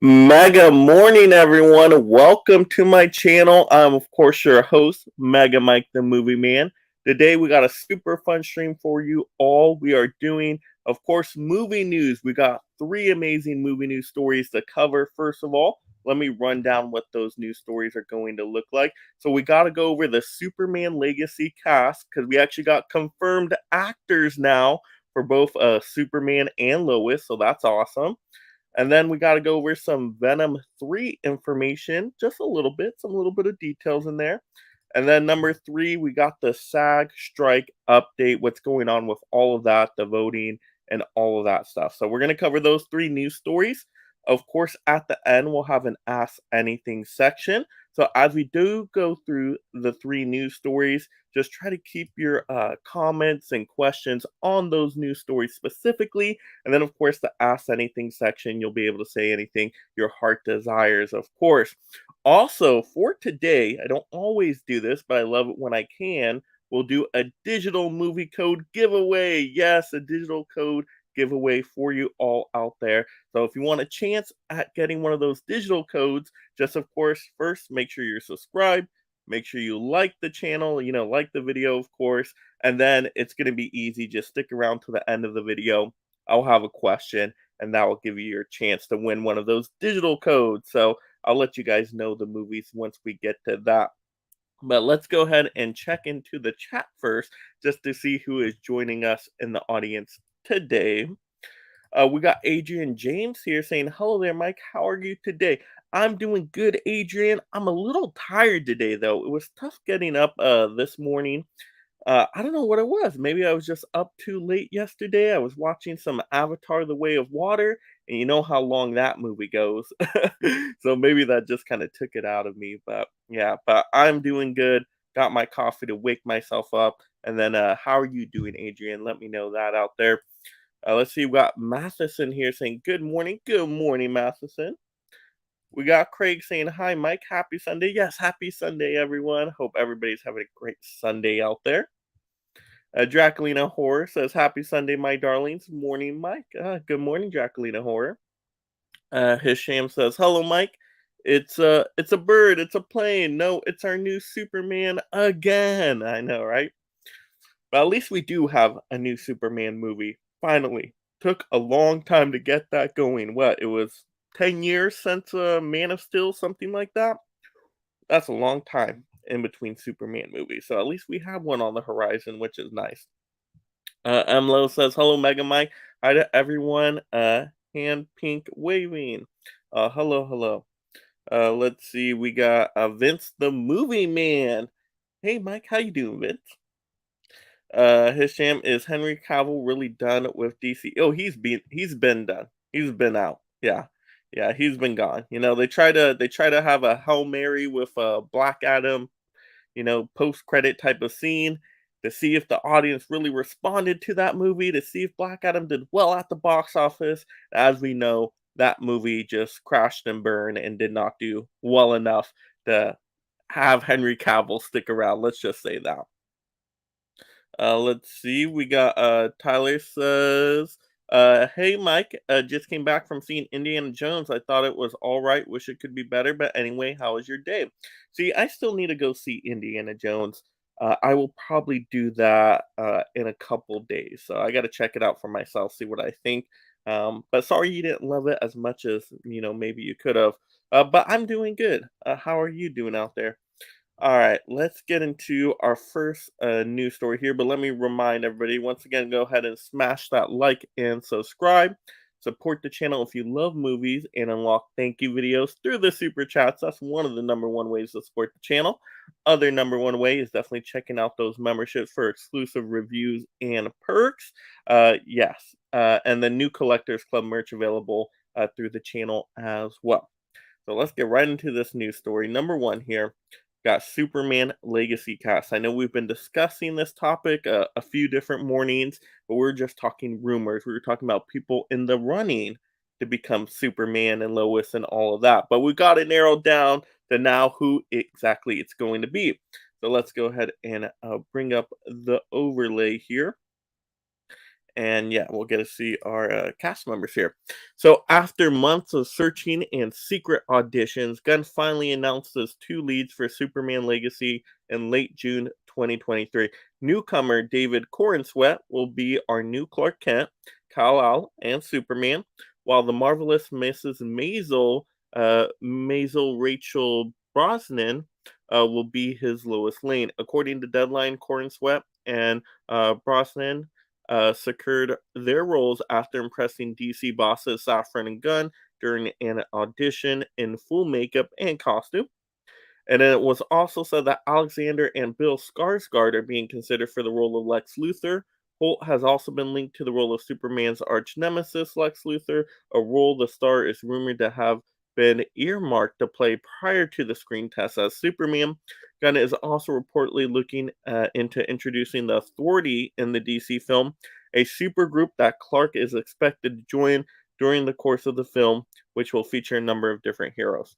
Mega morning, everyone. Welcome to my channel. I'm, of course, your host, Mega Mike the Movie Man. Today, we got a super fun stream for you all. We are doing, of course, movie news. We got three amazing movie news stories to cover. First of all, let me run down what those news stories are going to look like. So, we got to go over the Superman Legacy cast because we actually got confirmed actors now for both Superman and Lois. So, that's awesome. And then we got to go over some Venom 3 information, just a little bit, some little bit of details in there. And then number 3, we got the SAG strike update, what's going on with all of that, the voting and all of that stuff. So we're going to cover those three news stories. Of course, at the end, we'll have an Ask Anything section. So as we do go through the three news stories, just try to keep your comments and questions on those news stories specifically. And then, of course, the Ask Anything section, you'll be able to say anything your heart desires, of course. Also, for today, I don't always do this, but I love it when I can. We'll do a digital movie code giveaway. Yes, a digital code giveaway for you all out there. So if you want a chance at getting one of those digital codes, just of course, first make sure you're subscribed. Make sure you like the channel, like the video, of course. And then it's going to be easy. Just stick around to the end of the video. I'll have a question, and that will give you your chance to win one of those digital codes. So I'll let you guys know the movies once we get to that. But let's go ahead and check into the chat first just to see who is joining us in the audience today. We got Adrian James here saying, "Hello there, Mike. How are you today?" I'm doing good, Adrian. I'm a little tired today, though. It was tough getting up this morning. I don't know what it was. Maybe I was just up too late yesterday. I was watching some Avatar: The Way of Water, and you know how long that movie goes. So maybe that just kind of took it out of me. But yeah, but I'm doing good. Got my coffee to wake myself up. And then, how are you doing, Adrian? Let me know that out there. Let's see. We got Matheson here saying, "Good morning." Good morning, Matheson. We got Craig saying, "Hi, Mike. Happy Sunday." Yes, happy Sunday, everyone. Hope everybody's having a great Sunday out there. Draculina Horror says, "Happy Sunday, my darlings." Morning, Mike. Good morning, Draculina Horror. Hisham says, "Hello, Mike. It's a bird. It's a plane. No, it's our new Superman again." I know, right? But at least we do have a new Superman movie. Finally, took a long time to get that going. What? It was 10 years since Man of Steel, something like that. That's a long time in between Superman movies. So at least we have one on the horizon, which is nice. Emlo says, "Hello, Mega Mike. Hi to everyone. Hand pink waving. Hello, hello. Let's see. We got Vince the Movie Man. Hey, Mike. How you doing, Vince? Hisham, is Henry Cavill really done with DC? Oh, he's been done. He's been out. Yeah. Yeah, he's been gone. They try to have a Hail Mary with Black Adam, post credit type of scene to see if the audience really responded to that movie, to see if Black Adam did well at the box office. As we know, that movie just crashed and burned and did not do well enough to have Henry Cavill stick around. Let's just say that. Let's see. We got Tyler says, "Hey Mike, just came back from seeing Indiana Jones. I thought it was all right. Wish it could be better, but anyway, how was your day?" See, I still need to go see Indiana Jones. I will probably do that in a couple days. So I got to check it out for myself, see what I think. But sorry you didn't love it as much as maybe you could have. But I'm doing good. How are you doing out there? All right, let's get into our first news story here. But let me remind everybody once again, go ahead and smash that like and subscribe. Support the channel if you love movies and unlock thank you videos through the super chats. That's one of the number one ways to support the channel. Other number one way is definitely checking out those memberships for exclusive reviews and perks. Yes, and the new Collectors Club merch available through the channel as well. So let's get right into this news story. Number one here, got Superman Legacy Cast. I know we've been discussing this topic a few different mornings, but we're just talking rumors. We were talking about people in the running to become Superman and Lois and all of that. But we got it narrowed down to now who exactly it's going to be. So let's go ahead and bring up the overlay here. And yeah, we'll get to see our cast members here. So, after months of searching and secret auditions, Gunn finally announced his two leads for Superman Legacy in late June 2023. Newcomer David Corenswet will be our new Clark Kent, Kal-El, and Superman, while the marvelous Mrs. Maisel Rachel Brosnan, will be his Lois Lane. According to Deadline, Corenswet and Brosnan secured their roles after impressing DC bosses Safran and Gunn during an audition in full makeup and costume. And then it was also said that Alexander and Bill Skarsgård are being considered for the role of Lex Luthor. Holt has also been linked to the role of Superman's arch nemesis, Lex Luthor, a role the star is rumored to have been earmarked to play prior to the screen test as Superman. Gunn is also reportedly looking into introducing the Authority in the DC film, a supergroup that Clark is expected to join during the course of the film, which will feature a number of different heroes.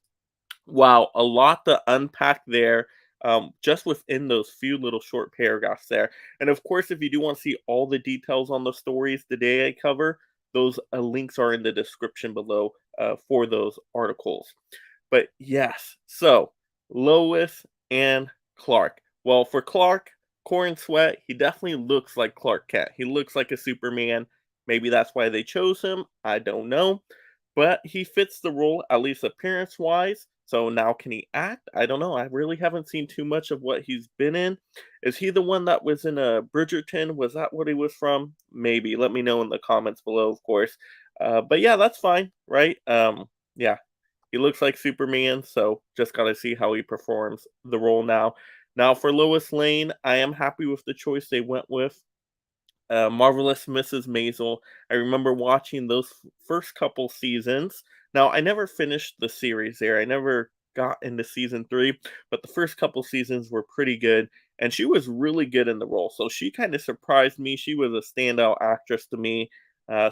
Wow, a lot to unpack there, just within those few little short paragraphs there. And of course, if you do want to see all the details on the stories today I cover, those links are in the description below for those articles. But yes, so Lois and Clark. Well, for Clark, Corn Sweat, he definitely looks like Clark Kent. He looks like a Superman. Maybe that's why they chose him. I don't know. But he fits the role, at least appearance wise. So now can he act? I don't know. I really haven't seen too much of what he's been in. Is he the one that was in a Bridgerton? Was that what he was from? Maybe. Let me know in the comments below, of course. But yeah, that's fine, right? Yeah, he looks like Superman, so just gotta see how he performs the role now. Now for Lois Lane, I am happy with the choice they went with. Marvelous Mrs. Maisel. I remember watching those first couple seasons. Now, I never finished the series there. I never got into season three, but the first couple seasons were pretty good, and she was really good in the role. So she kind of surprised me. She was a standout actress to me.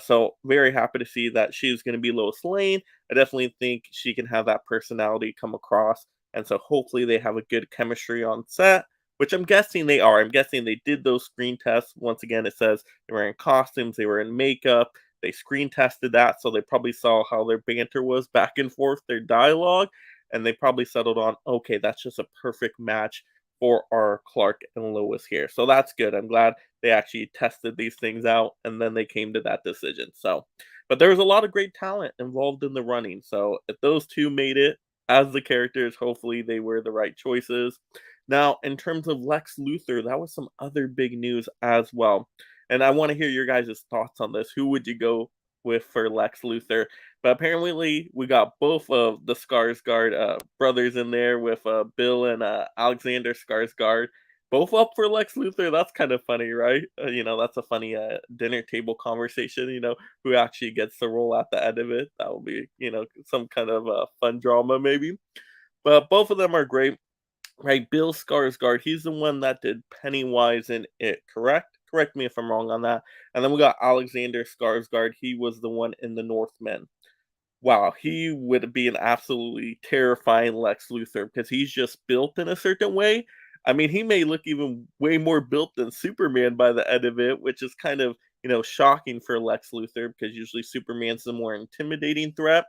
So very happy to see that she's going to be Lois Lane. I definitely think she can have that personality come across, and so hopefully they have a good chemistry on set, which I'm guessing they are. I'm guessing they did those screen tests. Once again, it says they were in costumes, they were in makeup, they screen tested that, so they probably saw how their banter was back and forth, their dialogue, and they probably settled on, okay, that's just a perfect match for our Clark and Lois here. So that's good. I'm glad they actually tested these things out and then they came to that decision. So, but there was a lot of great talent involved in the running. So if those two made it as the characters, hopefully they were the right choices. Now, in terms of Lex Luthor, that was some other big news as well. And I want to hear your guys' thoughts on this. Who would you go with for Lex Luthor? But apparently, we got both of the Skarsgård brothers in there with Bill and Alexander Skarsgård, both up for Lex Luthor. That's kind of funny, right? That's a funny dinner table conversation. Who actually gets the role at the end of it? That will be, some kind of fun drama, maybe. But both of them are great. Right, Bill Skarsgård, he's the one that did Pennywise in It, correct? Correct me if I'm wrong on that. And then we got Alexander Skarsgård, he was the one in The Northman. Wow, he would be an absolutely terrifying Lex Luthor because he's just built in a certain way. I mean, he may look even way more built than Superman by the end of it, which is kind of, shocking for Lex Luthor because usually Superman's the more intimidating threat.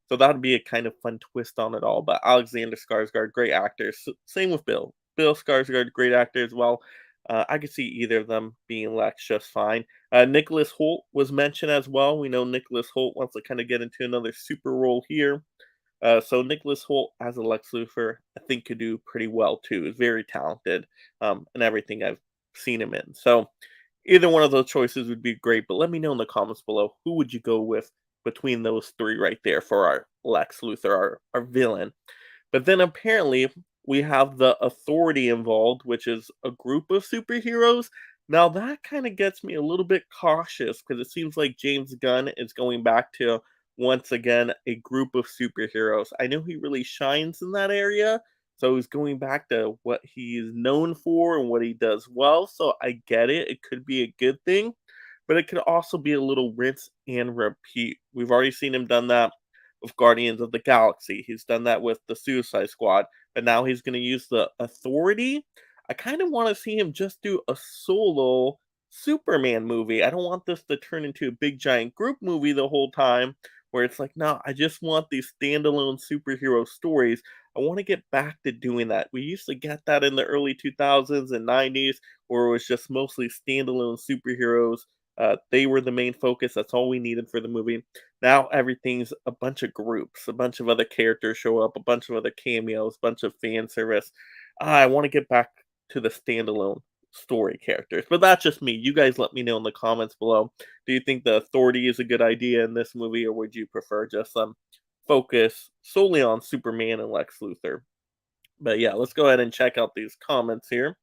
So that'd be a kind of fun twist on it all. But Alexander Skarsgård, great actor. Same with Bill. Bill Skarsgård, great actor as well. I could see either of them being Lex just fine. Nicholas Holt was mentioned as well. We know Nicholas Holt wants to kind of get into another super role here. So Nicholas Holt as a Lex Luthor, I think could do pretty well too. Is very talented, and everything I've seen him in. So either one of those choices would be great. But let me know in the comments below who would you go with between those three right there for our Lex Luthor, our villain. But then apparently we have the Authority involved, which is a group of superheroes. Now that kind of gets me a little bit cautious because it seems like James Gunn is going back to once again a group of superheroes. I know he really shines in that area, so he's going back to what he's known for and what he does well. So I get it. It could be a good thing, but it could also be a little rinse and repeat. We've already seen him done that with Guardians of the Galaxy. He's done that with the Suicide Squad, but now he's going to use the Authority. I kind of want to see him just do a solo Superman movie. I don't want this to turn into a big giant group movie the whole time where it's like, no, I just want these standalone superhero stories. I want to get back to doing that. We used to get that in the early 2000s and 90s where it was just mostly standalone superheroes. They were the main focus. That's all we needed for the movie. Now everything's a bunch of groups, a bunch of other characters show up, a bunch of other cameos, a bunch of fan service. I want to get back to the standalone story characters. But that's just me. You guys let me know in the comments below. Do you think the authority is a good idea in this movie, or would you prefer just focus solely on Superman and Lex Luthor? But yeah, let's go ahead and check out these comments here.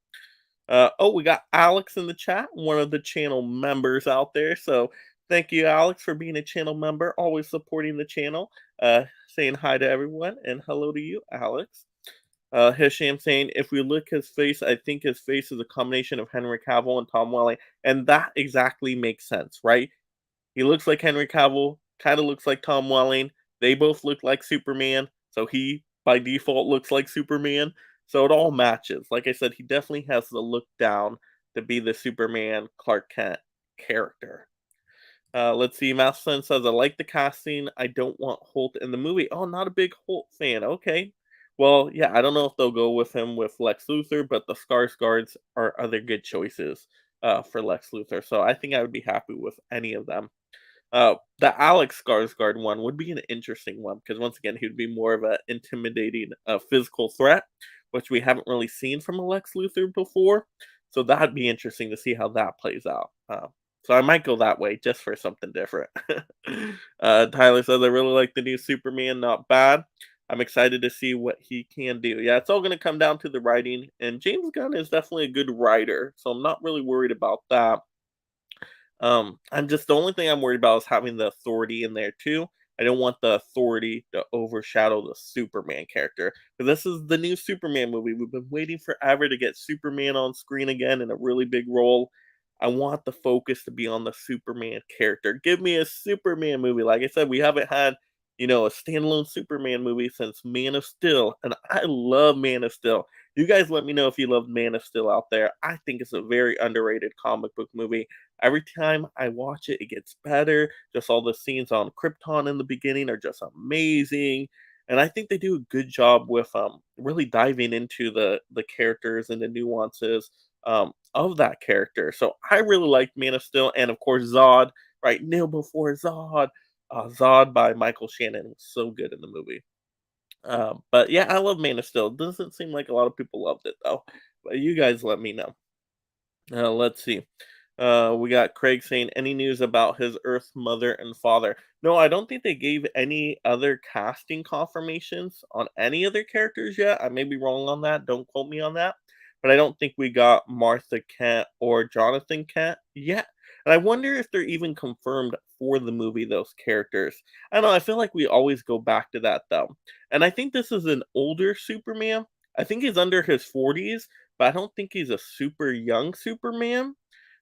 Oh, we got Alex in the chat, one of the channel members out there. So thank you, Alex, for being a channel member, always supporting the channel. Saying hi to everyone, and hello to you, Alex. Hisham saying, if we look his face, I think his face is a combination of Henry Cavill and Tom Welling. And that exactly makes sense, right? He looks like Henry Cavill, kind of looks like Tom Welling. They both look like Superman. So he, by default, looks like Superman. So it all matches. Like I said, he definitely has the look down to be the Superman Clark Kent character. Let's see. Masterson says, I like the casting. I don't want Holt in the movie. Oh, not a big Holt fan. Okay. Well, yeah, I don't know if they'll go with him with Lex Luthor, but the Skarsgårds are other good choices for Lex Luthor. So I think I would be happy with any of them. The Alex Skarsgård one would be an interesting one because once again, he would be more of an intimidating physical threat, which we haven't really seen from a Lex Luthor before. So that'd be interesting to see how that plays out. So I might go that way just for something different. Tyler says, I really like the new Superman, not bad. I'm excited to see what he can do. Yeah, it's all going to come down to the writing, and James Gunn is definitely a good writer, so I'm not really worried about that. I'm just the only thing I'm worried about is having the authority in there too. I don't want the authority to overshadow the Superman character. Because this is the new Superman movie. We've been waiting forever to get Superman on screen again in a really big role. I want the focus to be on the Superman character. Give me a Superman movie. Like I said, we haven't had, a standalone Superman movie since Man of Steel. And I love Man of Steel. You guys let me know if you love Man of Steel out there. I think it's a very underrated comic book movie. Every time I watch it, it gets better. Just all the scenes on Krypton in the beginning are just amazing. And I think they do a good job with really diving into the characters and the nuances of that character. So I really like Man of Steel, and of course Zod, right? Kneel before Zod. Zod by Michael Shannon was so good in the movie. But yeah, I love Man of Steel. Doesn't seem like a lot of people loved it though. But you guys let me know. Let's see. We got Craig saying, any news about his Earth mother and father? No, I don't think they gave any other casting confirmations on any other characters yet. I may be wrong on that. Don't quote me on that. But I don't think we got Martha Kent or Jonathan Kent yet. And I wonder if they're even confirmed for the movie, those characters. I don't know. I feel like we always go back to that, though. And I think this is an older Superman. I think he's under his 40s, but I don't think he's a super young Superman.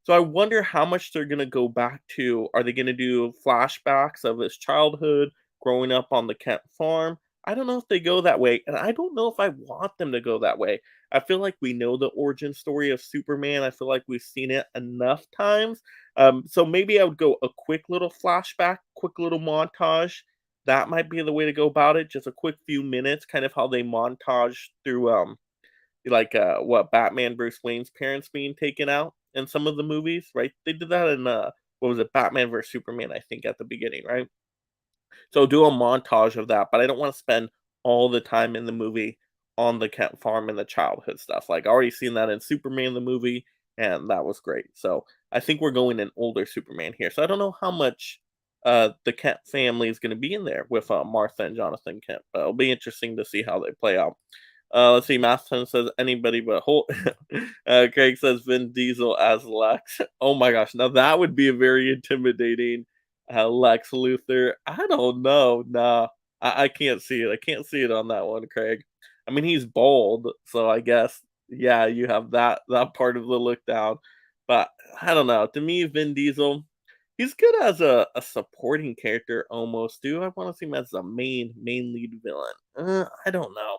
So I wonder how much they're gonna go back to. Are they gonna do flashbacks of his childhood, growing up on the Kent farm? I don't know if they go that way, and I don't know if I want them to go that way. I feel like we know the origin story of Superman. I feel like we've seen it enough times. So maybe I would go a quick little flashback, quick little montage. That might be the way to go about it. Just a quick few minutes, kind of how they montage through like what Batman Bruce Wayne's parents being taken out in some of the movies, right? They did that in what was it, Batman vs Superman, I think, at the beginning, right? So do a montage of that, but I don't want to spend all the time in the movie on the Kent farm and the childhood stuff. Like I already seen that in Superman the movie, and that was great. So I think we're going an older Superman here. So I don't know how much the Kent family is going to be in there with Martha and Jonathan Kent. But it'll be interesting to see how they play out. Let's see. Maston says anybody but Holt. Craig says Vin Diesel as Lex. Oh my gosh! Now that would be a very intimidating Lex Luthor. I don't know. Nah, I can't see it. I can't see it on that one, Craig. I mean, he's bald, so I guess yeah, you have that part of the look down. But I don't know. To me, Vin Diesel, he's good as a supporting character almost. Do I want to see him as a main lead villain? I don't know.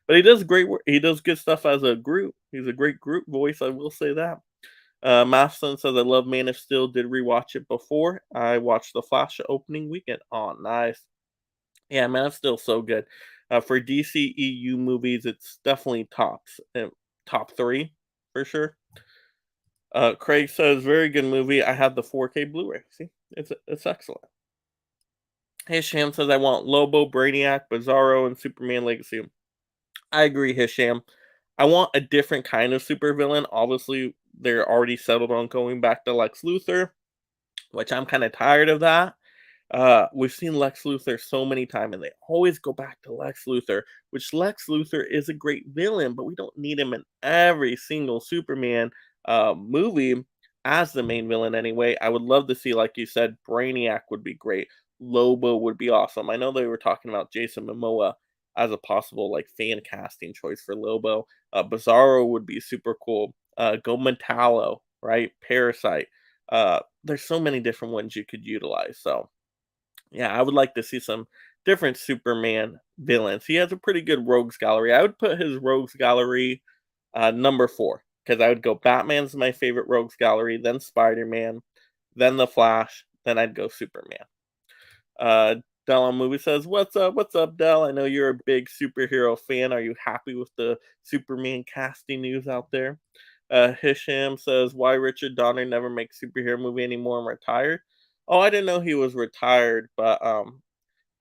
But he does great work. He does good stuff as a group. He's a great group voice. I will say that. Masterson says, I love Man of Steel. Did rewatch it before. I watched The Flash opening weekend. Oh, nice. Yeah, Man of Steel so good. For DCEU movies, it's definitely top three for sure. Craig says, very good movie. I have the 4K Blu-ray. See, it's excellent. Hisham says, I want Lobo, Brainiac, Bizarro, and Superman Legacy. I agree, Hisham. I want a different kind of supervillain. Obviously, they're already settled on going back to Lex Luthor, which I'm kind of tired of that. We've seen Lex Luthor so many times, and they always go back to Lex Luthor, which Lex Luthor is a great villain, but we don't need him in every single Superman movie as the main villain anyway. I would love to see, like you said, Brainiac would be great. Lobo would be awesome. I know they were talking about Jason Momoa as a possible like fan casting choice for Lobo. Bizarro would be super cool. Go Metallo, right? Parasite. There's so many different ones you could utilize. So yeah, I would like to see some different Superman villains. He has a pretty good rogues gallery. I would put his rogues gallery number 4 because I would go Batman's my favorite rogues gallery, then Spider-Man, then the Flash, then I'd go Superman. Uh, Dell on Movie says, "What's up? What's up, Dell? I know you're a big superhero fan. Are you happy with the Superman casting news out there?" Hisham says, "Why Richard Donner never makes superhero movie anymore and retired?" Oh, I didn't know he was retired, but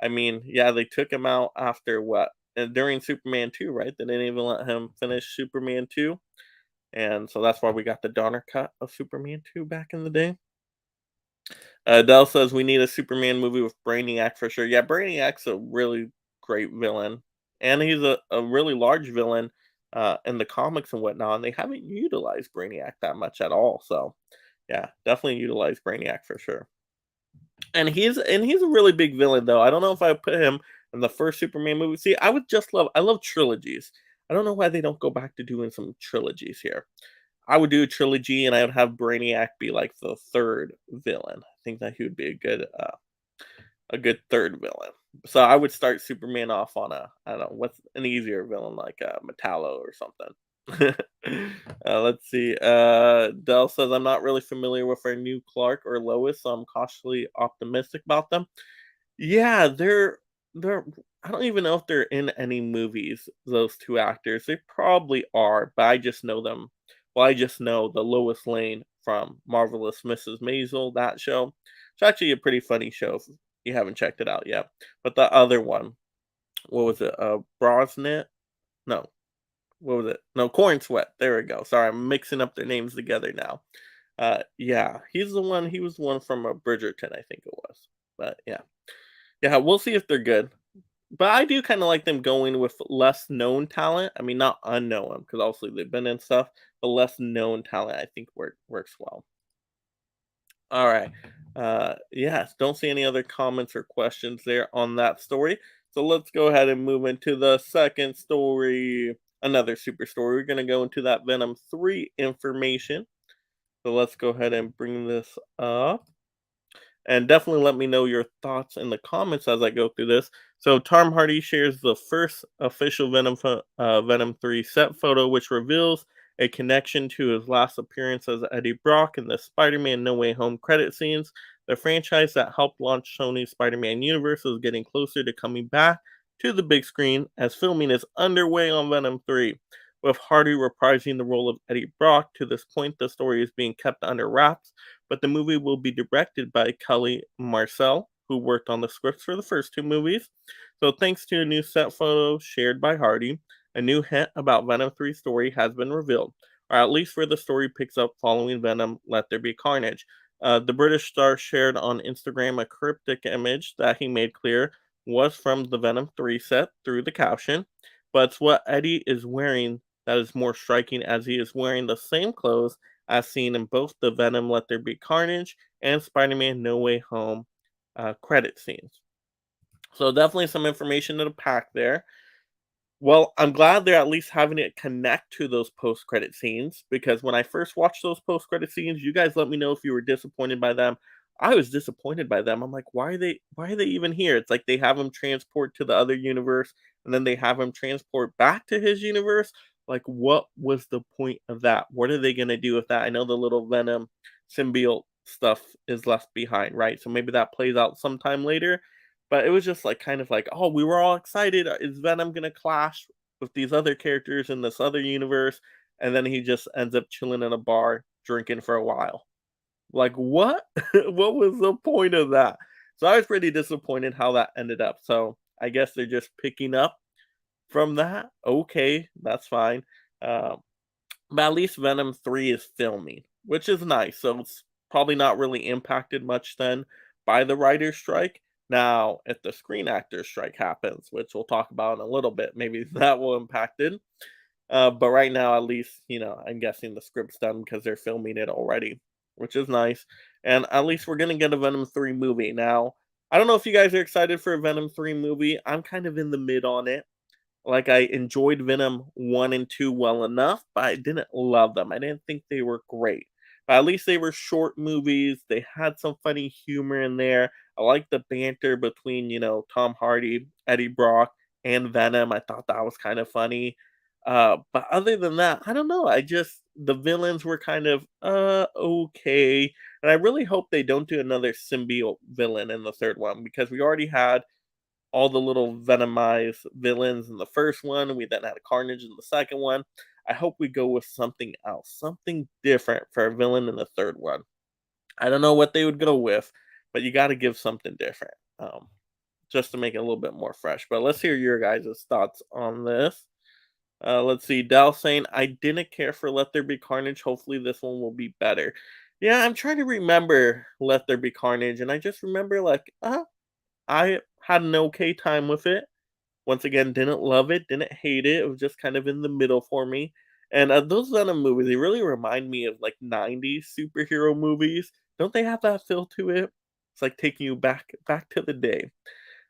I mean, yeah, they took him out after what? During Superman 2, right? They didn't even let him finish Superman 2. And so that's why we got the Donner cut of Superman 2 back in the day. Dell says we need a Superman movie with Brainiac for sure. Yeah, Brainiac's a really great villain, and he's a really large villain in the comics and whatnot. And they haven't utilized Brainiac that much at all. So, yeah, definitely utilize Brainiac for sure. And he's a really big villain though. I don't know if I would put him in the first Superman movie. See, I love trilogies. I don't know why they don't go back to doing some trilogies here. I would do a trilogy, and I would have Brainiac be like the third villain. I think that he would be a good third villain. So I would start Superman off on a I don't know what's an easier villain like Metallo or something. Let's see. Dell says I'm not really familiar with our new Clark or Lois, so I'm cautiously optimistic about them. Yeah, they're I don't even know if they're in any movies, those 2 actors. They probably are, but I just know them well, I just know the Lois Lane from Marvelous Mrs. Maisel, that show. It's actually a pretty funny show if you haven't checked it out yet. But the other one, what was it? Brosnit? No. What was it? No, Corn Sweat. There we go. Sorry, I'm mixing up their names together now. Yeah, he was the one from Bridgerton, I think it was. But yeah. Yeah, we'll see if they're good. But I do kind of like them going with less known talent. I mean, not unknown, because obviously they've been in stuff, but less known talent. I think works well. All right. Yes. Don't see any other comments or questions there on that story. So let's go ahead and move into the second story. Another super story. We're going to go into that Venom 3 information. So let's go ahead and bring this up. And definitely let me know your thoughts in the comments as I go through this. So Tom Hardy shares the first official Venom 3 set photo, which reveals a connection to his last appearance as Eddie Brock in the Spider-Man No Way Home credit scenes. The franchise that helped launch Sony's Spider-Man universe is getting closer to coming back to the big screen as filming is underway on Venom 3. With Hardy reprising the role of Eddie Brock, to this point the story is being kept under wraps, but the movie will be directed by Kelly Marcel, who worked on the scripts for the first 2 movies. So thanks to a new set photo shared by Hardy, a new hint about Venom 3's story has been revealed, or at least where the story picks up following Venom Let There Be Carnage. The British star shared on Instagram a cryptic image that he made clear was from the Venom 3 set through the caption, but it's what Eddie is wearing that is more striking, as he is wearing the same clothes as seen in both the Venom Let There Be Carnage and Spider-Man No Way Home credit scenes. So definitely some information in the pack there. Well, I'm glad they're at least having it connect to those post-credit scenes, because when I first watched those post-credit scenes, you guys let me know if you were disappointed by them. I was disappointed by them. I'm like, why are they even here? It's like they have him transport to the other universe and then they have him transport back to his universe. Like, what was the point of that? What are they gonna do with that? I know the little Venom symbiote stuff is left behind, right? So maybe that plays out sometime later. But it was just like kind of like, oh, we were all excited. Is Venom gonna clash with these other characters in this other universe? And then he just ends up chilling in a bar drinking for a while. Like, what? What was the point of that? So I was pretty disappointed how that ended up. So I guess they're just picking up from that. Okay, that's fine. Um, but at least Venom 3 is filming, which is nice. So it's probably not really impacted much then by the writer's strike. Now, if the screen actors strike happens, which we'll talk about in a little bit, maybe that will impact it. But right now, at least, I'm guessing the script's done because they're filming it already, which is nice. And at least we're gonna get a Venom 3 movie. Now, I don't know if you guys are excited for a Venom 3 movie. I'm kind of in the mid on it. Like, I enjoyed Venom 1 and 2 well enough, but I didn't love them. I didn't think they were great. But at least they were short movies. They had some funny humor in there. I liked the banter between, Tom Hardy, Eddie Brock, and Venom. I thought that was kind of funny. But other than that, I don't know. The villains were kind of, okay. And I really hope they don't do another symbiote villain in the third one because we already had all the little Venomized villains in the first one, and we then had a Carnage in the second one. I hope we go with something else, something different for a villain in the third one. I don't know what they would go with, but you got to give something different, just to make it a little bit more fresh. But let's hear your guys' thoughts on this. Let's see. Dal saying, I didn't care for Let There Be Carnage. Hopefully, this one will be better. Yeah, I'm trying to remember Let There Be Carnage, and I just remember, like, I had an okay time with it. Once again, didn't love it, didn't hate it. It was just kind of in the middle for me. And those Venom movies, they really remind me of like 90s superhero movies. Don't they have that feel to it? It's like taking you back to the day.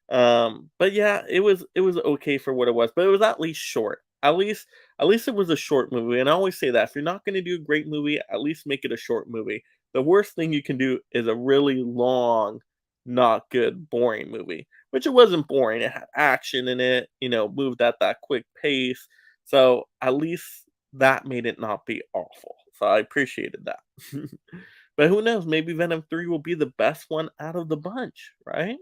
But yeah, it was okay for what it was, but it was at least short. At least it was a short movie. And I always say that if you're not gonna do a great movie, at least make it a short movie. The worst thing you can do is a really long, not good, boring movie. Which it wasn't boring. It had action in it, moved at that quick pace. So at least that made it not be awful. So I appreciated that. But who knows? Maybe Venom 3 will be the best one out of the bunch, right?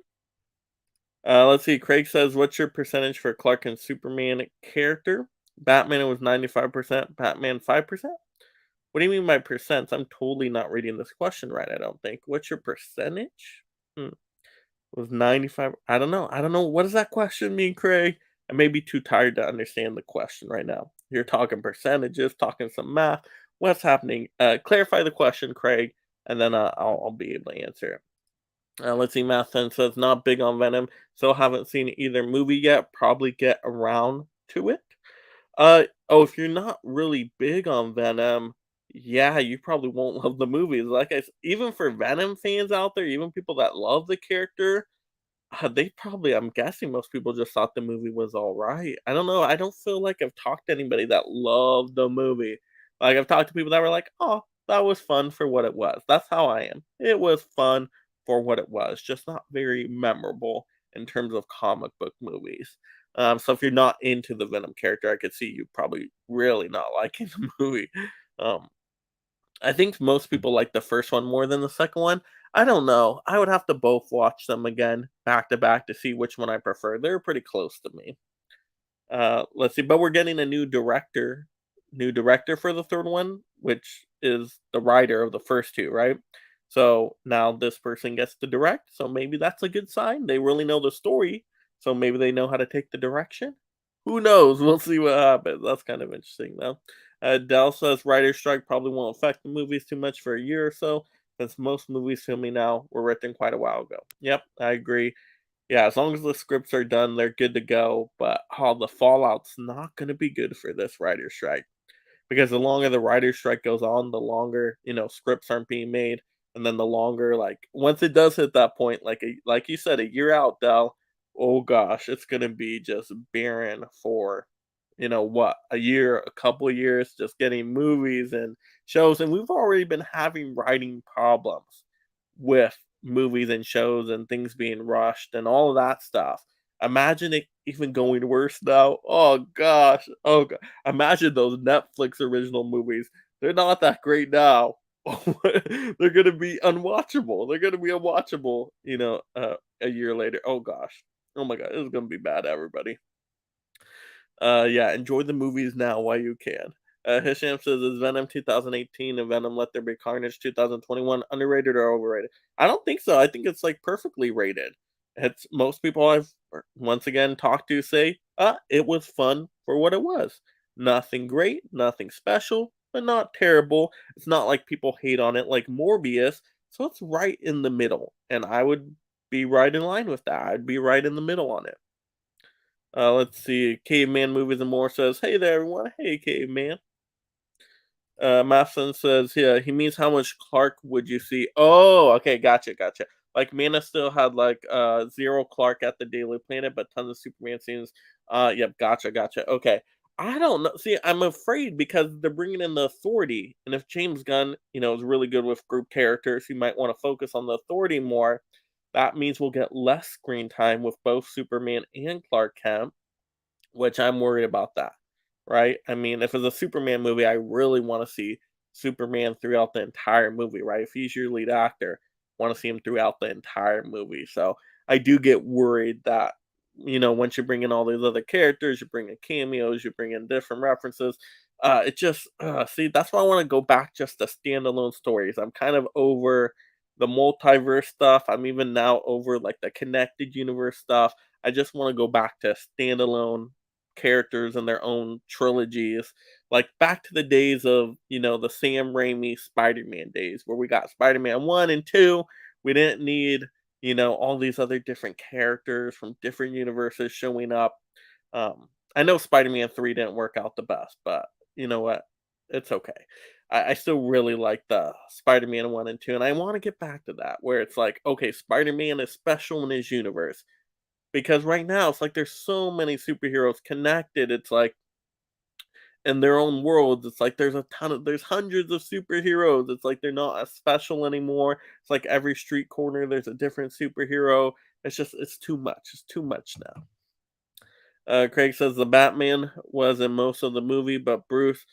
Let's see. Craig says, "What's your percentage for Clark and Superman character?" Batman it was 95%. Batman 5%. What do you mean by percents? I'm totally not reading this question right. I don't think. What's your percentage? Hmm. Was 95. I don't know. I don't know. What does that question mean, Craig? I may be too tired to understand the question right now. You're talking percentages, talking some math. What's happening? Clarify the question, Craig, and then I'll be able to answer it. Let's see. Math 10 says not big on Venom. Still haven't seen either movie yet. Probably get around to it. Oh, if you're not really big on Venom, yeah, you probably won't love the movies. Even for Venom fans out there, even people that love the character, they probably I'm guessing most people just thought the movie was alright. I don't know, I don't feel like I've talked to anybody that loved the movie. Like, I've talked to people that were like, "Oh, that was fun for what it was." That's how I am. It was fun for what it was, just not very memorable in terms of comic book movies. So if you're not into the Venom character, I could see you probably really not liking the movie. Um, I think most people like the first one more than the second one. I don't know. I would have to both watch them again back to back to see which one I prefer. They're pretty close to me. Let's see, but we're getting a new director for the third one, which is the writer of the first two, right? So now this person gets to direct, so maybe that's a good sign. They really know the story, so maybe they know how to take the direction. Who knows? We'll see what happens. That's kind of interesting, though. Dell says writer's strike probably won't affect the movies too much for a year or so, since most movies filming now were written quite a while ago. Yep, I agree. Yeah, as long as the scripts are done, they're good to go. But the fallout's not going to be good for this writer's strike because the longer the writer's strike goes on, the longer scripts aren't being made, and then the longer once it does hit that point, like you said, a year out, Dell. Oh gosh, it's going to be just barren for what, a year, a couple of years, just getting movies and shows, and we've already been having writing problems with movies and shows and things being rushed and all of that stuff. Imagine it even going worse now. Oh gosh. Oh god. Imagine those Netflix original movies. They're not that great now. They're gonna be unwatchable. They're gonna be unwatchable, a year later. Oh gosh. Oh my god, this is gonna be bad, everybody. Yeah, enjoy the movies now while you can. Hisham says, "Is Venom 2018 and Venom Let There Be Carnage 2021 underrated or overrated?" I don't think so. I think it's like perfectly rated. It's most people I've once again talked to say, it was fun for what it was. Nothing great, nothing special, but not terrible. It's not like people hate on it like Morbius, so it's right in the middle, and I would be right in line with that. I'd be right in the middle on it. Let's see. Caveman Movies and More says, "Hey there, everyone. Hey, Caveman." Matheson says, "Yeah, he means how much Clark would you see?" Oh, okay, gotcha, gotcha. Like Mana still had like zero Clark at the Daily Planet, but tons of Superman scenes. Yep, gotcha, gotcha. Okay, I don't know. See, I'm afraid because they're bringing in the Authority, and if James Gunn, is really good with group characters, he might want to focus on the Authority more. That means we'll get less screen time with both Superman and Clark Kent, which I'm worried about that, right? I mean, if it's a Superman movie, I really want to see Superman throughout the entire movie, right? If he's your lead actor, want to see him throughout the entire movie. So I do get worried that, once you bring in all these other characters, you bring in cameos, you bring in different references. It just see that's why I want to go back just to standalone stories. I'm kind of over the multiverse stuff. I'm even now over like the connected universe stuff. I just want to go back to standalone characters in their own trilogies, like back to the days of, the Sam Raimi Spider-Man days where we got Spider-Man 1 and 2. We didn't need, all these other different characters from different universes showing up. I know Spider-Man 3 didn't work out the best, but you know what? It's okay. I still really like the Spider-Man 1 and 2, and I want to get back to that where it's like, okay, Spider-Man is special in his universe because right now it's like there's so many superheroes connected. It's like in their own worlds, it's like there's hundreds of superheroes. It's like they're not as special anymore. It's like every street corner there's a different superhero. It's too much. It's too much now. Craig says the Batman was in most of the movie, but Bruce.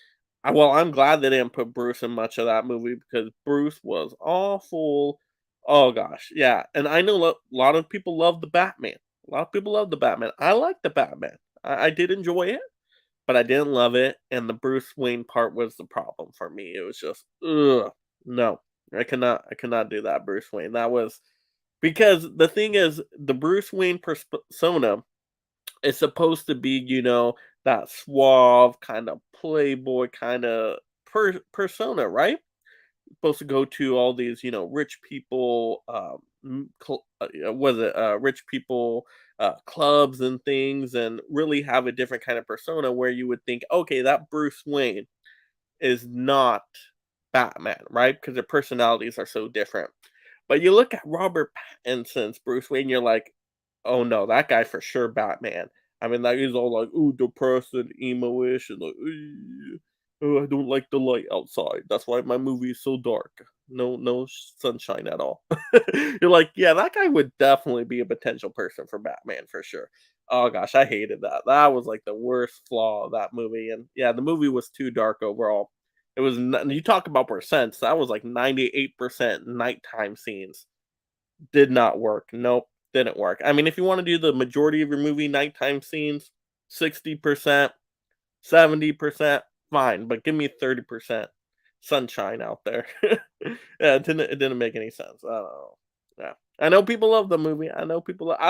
Well, I'm glad they didn't put Bruce in much of that movie because Bruce was awful. Oh gosh, yeah. And I know a lot of people love the Batman. A lot of people love the Batman. I like the Batman. I did enjoy it, but I didn't love it. And the Bruce Wayne part was the problem for me. It was just, ugh, no, I cannot do that. Bruce Wayne. That was because the thing is, the Bruce Wayne persona it's supposed to be, that suave kind of playboy kind of persona, right? Supposed to go to all these, rich people, was it rich people clubs and things, and really have a different kind of persona where you would think, okay, that Bruce Wayne is not Batman, right? Because their personalities are so different. But you look at Robert Pattinson's Bruce Wayne, you're like, oh no, that guy for sure Batman. I mean, that he's all like, ooh, depressed and emo-ish, and like, oh, I don't like the light outside. That's why my movie is so dark. No sunshine at all. You're like, yeah, that guy would definitely be a potential person for Batman for sure. Oh gosh, I hated that. That was like the worst flaw of that movie, and yeah, the movie was too dark overall. It was. You talk about percents. That was like 98% nighttime scenes did not work. Nope, didn't work. I mean, if you wanna do the majority of your movie nighttime scenes, 60%, 70%, fine, but give me 30% sunshine out there. Yeah, it didn't make any sense. I don't know. Yeah. I know people love the movie. I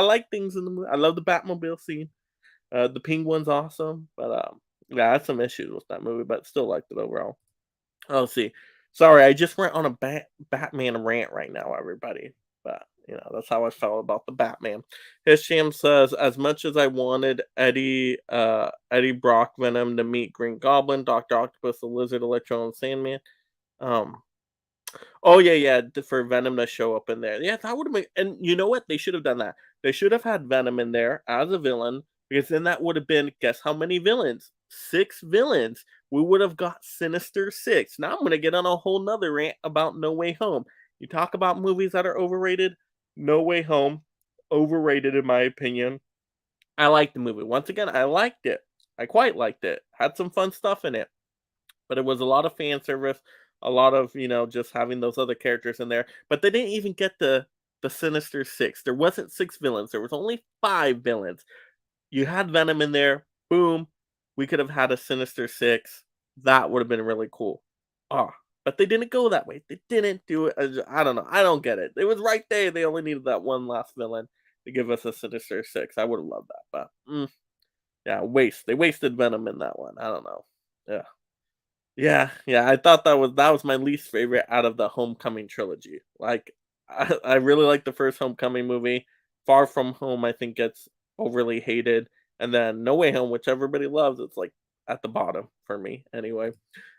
like things in the movie. I love the Batmobile scene. The penguin's awesome, but, yeah, I had some issues with that movie, but still liked it overall. Oh, see. Sorry, I just went on a Batman rant right now, everybody. But that's how I felt about the Batman. Hisham says, as much as I wanted Eddie Brock Venom to meet Green Goblin, Doctor Octopus, the Lizard, Electro, and Sandman. Um, Oh yeah, yeah, for Venom to show up in there. Yeah, that would have been. And you know what? They should have done that. They should have had Venom in there as a villain because then that would have been. Guess how many villains? 6 villains. We would have got Sinister Six. Now I'm gonna get on a whole nother rant about No Way Home. You talk about movies that are overrated. No Way Home, overrated in my opinion. I liked the movie. Once again, I liked it. I quite liked it. Had some fun stuff in it, but it was a lot of fan service, a lot of, just having those other characters in there. But they didn't even get the Sinister Six. There wasn't six villains. There was only five villains. You had Venom in there. Boom. We could have had a Sinister Six. That would have been really cool. Ah, but they didn't go that way. They didn't do it. I don't know. I don't get it. It was right there. They only needed that one last villain to give us a Sinister Six. I would have loved that, but yeah, waste. They wasted Venom in that one. I don't know. Yeah. Yeah, yeah, I thought that was my least favorite out of the Homecoming trilogy. Like, I really like the first Homecoming movie. Far From Home, I think gets overly hated, and then No Way Home, which everybody loves, it's like at the bottom for me. Anyway,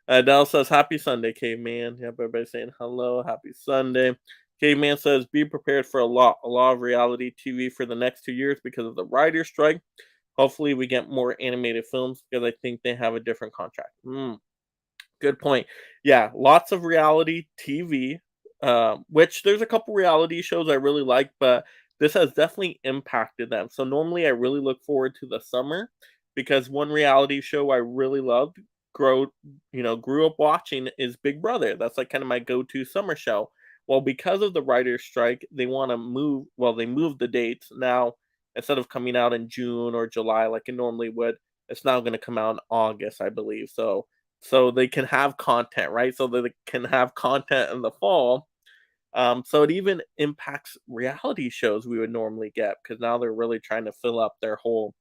Dell says, "Happy Sunday, caveman." Yep, everybody's saying hello, happy Sunday. Caveman says, "Be prepared for a lot of reality TV for the next 2 years because of the writer's strike. Hopefully, we get more animated films because I think they have a different contract." Good point. Yeah, lots of reality TV, which there's a couple reality shows I really like, but this has definitely impacted them. So normally I really look forward to the summer because one reality show I really loved, grew up watching is Big Brother. That's like kind of my go-to summer show. Well, because of the writer's strike, they want to move. Well, they moved the dates now. Instead of coming out in June or July like it normally would, it's now going to come out in August, I believe. So they can have content, right? So that they can have content in the fall. So it even impacts reality shows we would normally get because now they're really trying to fill up their whole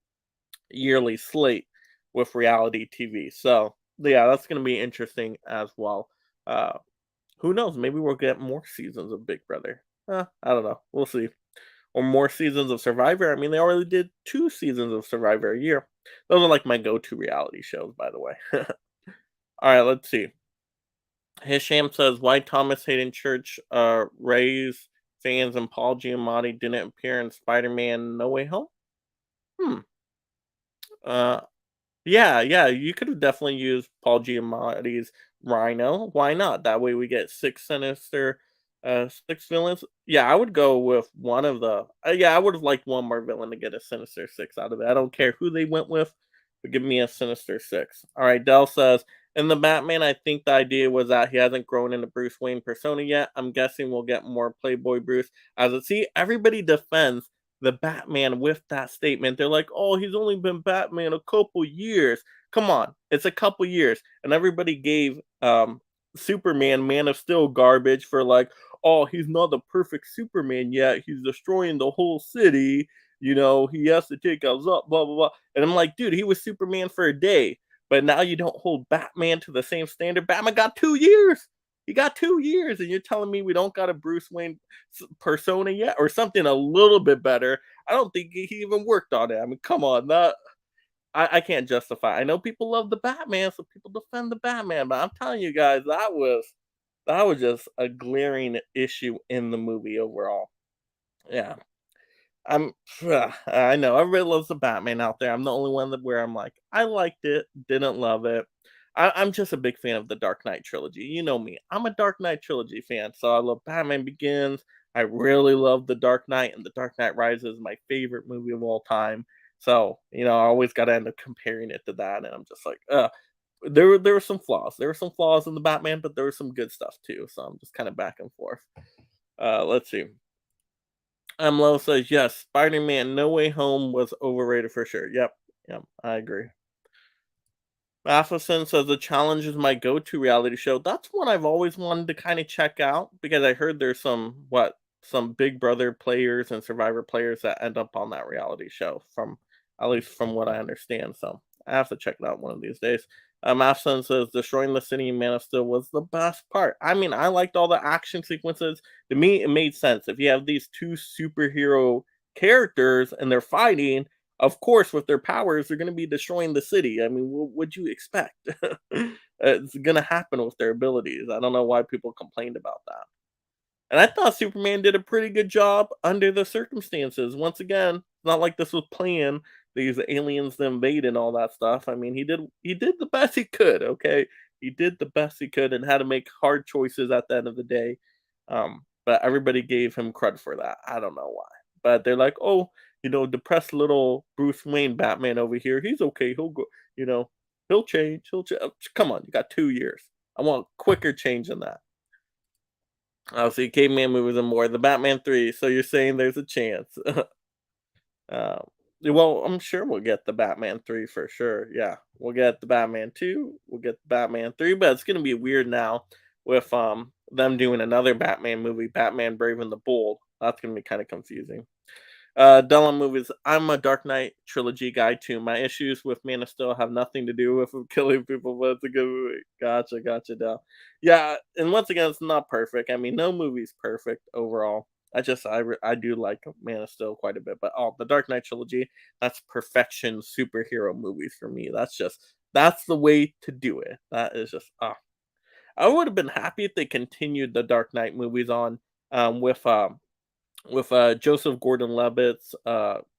yearly slate with reality TV. So yeah, that's going to be interesting as well. Uh, who knows? Maybe we'll get more seasons of Big Brother. I don't know. We'll see. Or more seasons of Survivor. I mean, they already did 2 seasons of Survivor a year. Those are like my go-to reality shows, by the way. All right, let's see. Hisham says, "Why Thomas Hayden Church, Ray's fans and Paul Giamatti didn't appear in Spider-Man No Way Home?" Hmm. Uh, yeah, yeah, you could have definitely used Paul Giamatti's Rhino. Why not? That way we get six villains. Yeah, I would go with one of the. Yeah, I would have liked one more villain to get a Sinister Six out of it. I don't care who they went with, but give me a Sinister Six. All right, Dell says, in the Batman, I think the idea was that he hasn't grown into Bruce Wayne persona yet. I'm guessing we'll get more Playboy Bruce. As it see, everybody defends the Batman with that statement. They're like, "Oh, he's only been Batman a couple years." Come on, it's a couple years, and everybody gave Superman Man of Steel garbage for like, "Oh, he's not the perfect Superman yet. He's destroying the whole city. He has to take us up, blah blah blah." And I'm like, dude, he was Superman for a day, but now you don't hold Batman to the same standard. Batman got 2 years. He got 2 years, and you're telling me we don't got a Bruce Wayne persona yet, or something a little bit better. I don't think he even worked on it. I mean, come on, that I can't justify. I know people love the Batman, so people defend the Batman, but I'm telling you guys, that was just a glaring issue in the movie overall. Yeah. I'm I know everybody loves the Batman out there. I'm the only one where I'm like, I liked it, didn't love it. I'm just a big fan of the Dark Knight trilogy. You know me. I'm a Dark Knight trilogy fan. So I love Batman Begins. I really love The Dark Knight, and The Dark Knight Rises is my favorite movie of all time. So, I always gotta end up comparing it to that. And I'm just like, there were some flaws. There were some flaws in the Batman, but there was some good stuff too. So I'm just kind of back and forth. Let's see. Low says, yes, Spider-Man No Way Home was overrated for sure. Yep. Yep. I agree. Matheson says the challenge is my go-to reality show. That's one I've always wanted to kind of check out because I heard there's some Big Brother players and Survivor players that end up on that reality show from at least from what I understand. So I have to check it out one of these days. Matheson says destroying the city in Man of Steel was the best part. I mean, I liked all the action sequences. To me, it made sense. If you have these two superhero characters and they're fighting, of course, with their powers, they're going to be destroying the city. I mean, what would you expect? It's going to happen with their abilities. I don't know why people complained about that. And I thought Superman did a pretty good job under the circumstances. Once again, it's not like this was planned. These aliens to invade and all that stuff. I mean, he did the best he could. Okay, he did the best he could and had to make hard choices at the end of the day. But everybody gave him credit for that. I don't know why, but they're like, oh, depressed little Bruce Wayne Batman over here. He's okay. He'll go, you know, he'll change. He'll come on, you got 2 years. I want quicker change than that. I'll see caveman movies and more. The Batman 3. So you're saying there's a chance. Um, well, I'm sure we'll get the Batman 3 for sure. Yeah, we'll get the Batman 2, we'll get the Batman 3, but it's gonna be weird now with them doing another Batman movie, Batman Brave and the Bold. That's gonna be kind of confusing. Dylan movies. I'm a Dark Knight trilogy guy too. My issues with Man of Steel have nothing to do with him killing people, but it's a good movie. Gotcha, Del. Yeah, and once again, it's not perfect. I mean, no movie's perfect overall. I do like Man of Steel quite a bit, but the Dark Knight trilogy, that's perfection superhero movies for me. That's the way to do it. That is just I would have been happy if they continued the Dark Knight movies on um, with um Joseph Gordon-Levitt's,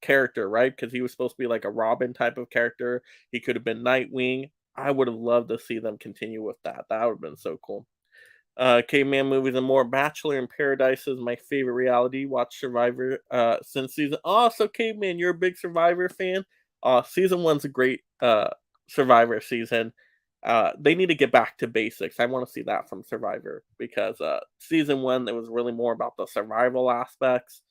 character, right? Because he was supposed to be like a Robin type of character. He could have been Nightwing. I would have loved to see them continue with that. That would have been so cool. Caveman movies and more. Bachelor in Paradise is my favorite reality. Watch Survivor since season. Oh, so Caveman, you're a big Survivor fan. Season one's a great Survivor season. They need to get back to basics. I want to see that from Survivor because season one it was really more about the survival aspects,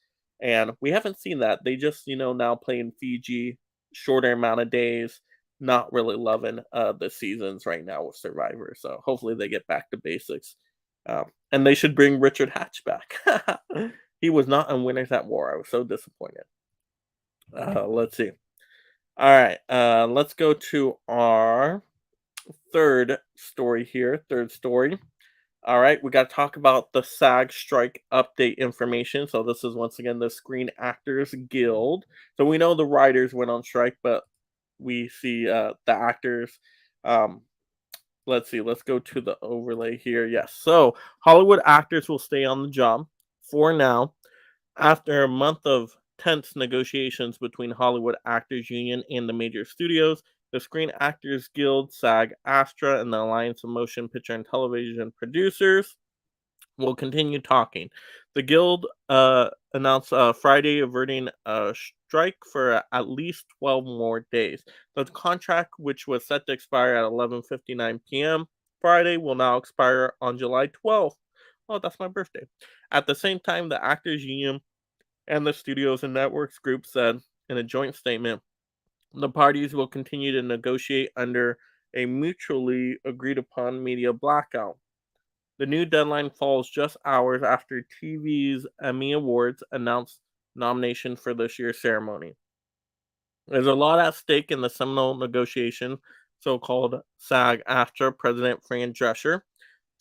and we haven't seen that. They just now playing Fiji, shorter amount of days. Not really loving the seasons right now with Survivor. So hopefully they get back to basics. And they should bring Richard Hatch back. He was not in Winners at War. I was so disappointed. Let's see. All right. Let's go to our third story here. Third story. All right. We got to talk about the SAG strike update information. So this is once again the Screen Actors Guild. So we know the writers went on strike, but we see the actors. Um, let's see. Let's go to the overlay here. Yes. So Hollywood actors will stay on the job for now after a month of tense negotiations between Hollywood Actors Union and the major studios. The Screen Actors Guild, SAG AFTRA, and the Alliance of Motion Picture and Television Producers will continue talking. The Guild announced Friday averting a strike for at least 12 more days. The contract, which was set to expire at 11:59 p.m. Friday, will now expire on July 12th. Oh, that's my birthday. At the same time, the Actors Union and the studios and networks group said in a joint statement the parties will continue to negotiate under a mutually agreed upon media blackout. The new deadline falls just hours after TV's Emmy Awards announced nomination for this year's ceremony. There's a lot at stake in the seminal negotiation, so called SAG AFTRA President Fran Drescher.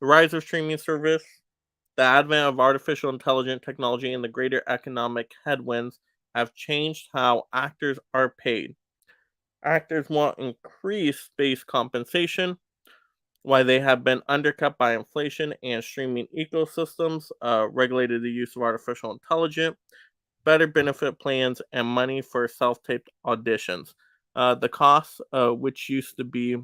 The rise of streaming service, the advent of artificial intelligence technology, and the greater economic headwinds have changed how actors are paid. Actors want increased base compensation, why they have been undercut by inflation and streaming ecosystems, regulated the use of artificial intelligence, better benefit plans, and money for self-taped auditions. The costs, which used to be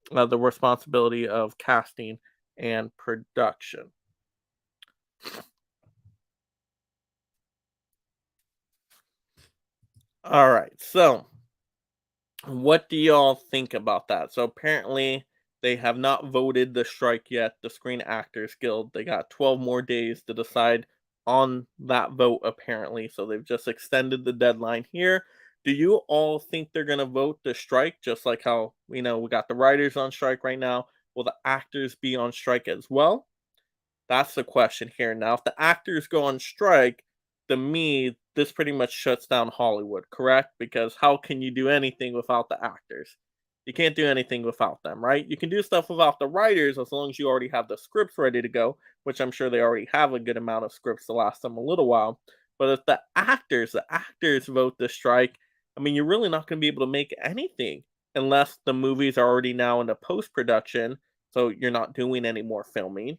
the responsibility of casting and production. All right, so what do y'all think about that? So apparently they have not voted the strike yet, the Screen Actors Guild. They got 12 more days to decide on that vote apparently. So they've just extended the deadline here. Do you all think they're going to vote the strike just like how, we got the writers on strike right now? Will the actors be on strike as well? That's the question here. Now, if the actors go on strike, to me, this pretty much shuts down Hollywood, correct? Because how can you do anything without the actors? You can't do anything without them, right? You can do stuff without the writers as long as you already have the scripts ready to go, which I'm sure they already have a good amount of scripts to last them a little while. But if the actors vote the strike, I mean, you're really not going to be able to make anything unless the movies are already now into post production. So you're not doing any more filming,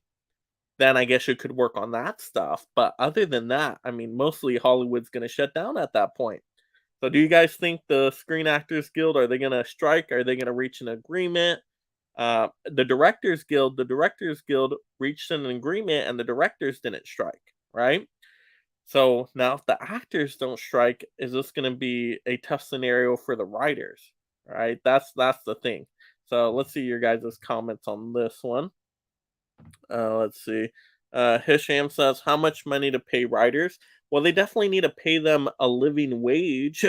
then I guess you could work on that stuff. But other than that, I mean, mostly Hollywood's going to shut down at that point. So, do you guys think the Screen Actors Guild are they going to strike? Are they going to reach an agreement? The Directors Guild reached an agreement, and the directors didn't strike, right? So now, if the actors don't strike, is this going to be a tough scenario for the writers? Right? That's the thing. So let's see your guys' comments on this one. Let's see. Hisham says, "How much money to pay writers?" Well, they definitely need to pay them a living wage.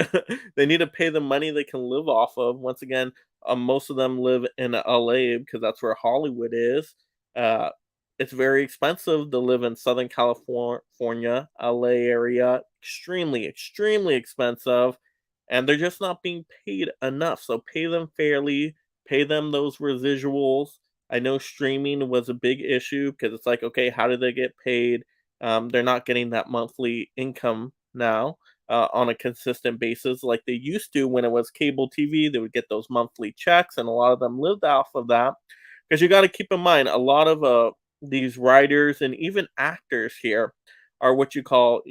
They need to pay them money they can live off of. Once again, most of them live in LA because that's where Hollywood is. Uh, it's very expensive to live in Southern California, LA area. Extremely, extremely expensive. And they're just not being paid enough. So pay them fairly, pay them those residuals. I know streaming was a big issue because it's like, okay, how do they get paid? They're not getting that monthly income now on a consistent basis like they used to when it was cable TV. They would get those monthly checks, and a lot of them lived off of that. Because you got to keep in mind, a lot of these writers and even actors here are what you call,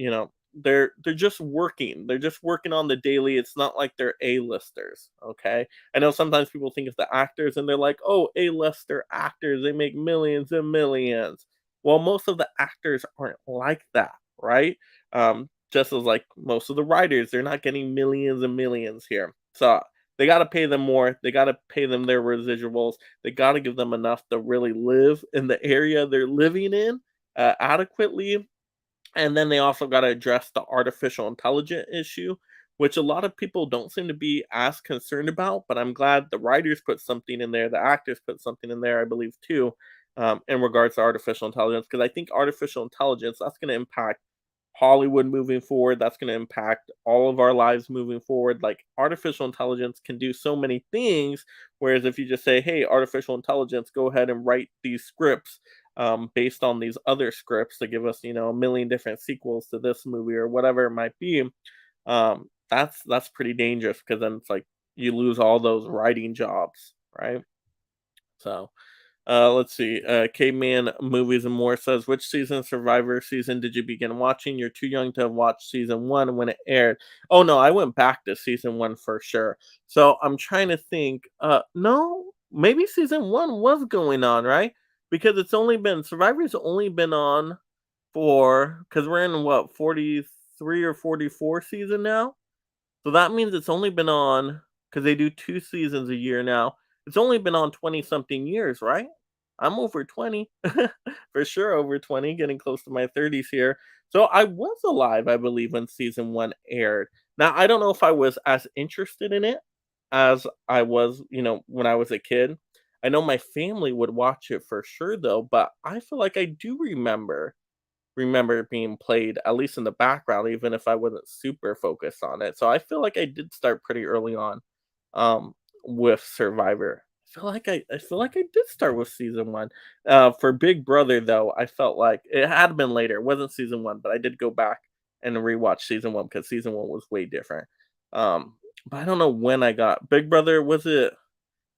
they're just working. They're just working on the daily. It's not like they're A-listers. Okay, I know sometimes people think of the actors and they're like, oh, A-lister actors, they make millions and millions. Well, most of the actors aren't like that, right? Just as like most of the writers, they're not getting millions and millions here. So they got to pay them more. They got to pay them their residuals. They got to give them enough to really live in the area they're living in adequately, and then they also got to address the artificial intelligence issue, which a lot of people don't seem to be as concerned about. But I'm glad the writers put something in there, the actors put something in there, I believe, too, in regards to artificial intelligence. Because I think artificial intelligence, that's going to impact Hollywood moving forward. That's going to impact all of our lives moving forward. Like artificial intelligence can do so many things. Whereas if you just say, hey, artificial intelligence, go ahead and write these scripts based on these other scripts to give us, a million different sequels to this movie or whatever it might be. That's pretty dangerous because then it's like you lose all those writing jobs, right? So let's see. Caveman Movies and More says, which season of Survivor season did you begin watching? You're too young to have watched season one when it aired. Oh no, I went back to season one for sure. So I'm trying to think. No, maybe season one was going on, right? Because it's only been Survivor's only been on for because we're in what 43 or 44 season now. So that means it's only been on because they do 2 seasons a year now. It's only been on 20 something years, right? I'm over 20. For sure over 20, getting close to my 30s here. So I was alive, I believe, when season 1 aired. Now, I don't know if I was as interested in it as I was, when I was a kid. I know my family would watch it for sure though, but I feel like I do remember it being played at least in the background, even if I wasn't super focused on it. So I feel like I did start pretty early on um, with Survivor. I feel like I did start with season one. For Big Brother, though, I felt like it had been later. It wasn't season one, but I did go back and rewatch season one because season one was way different. Um, but I don't know when I got Big Brother. Was it?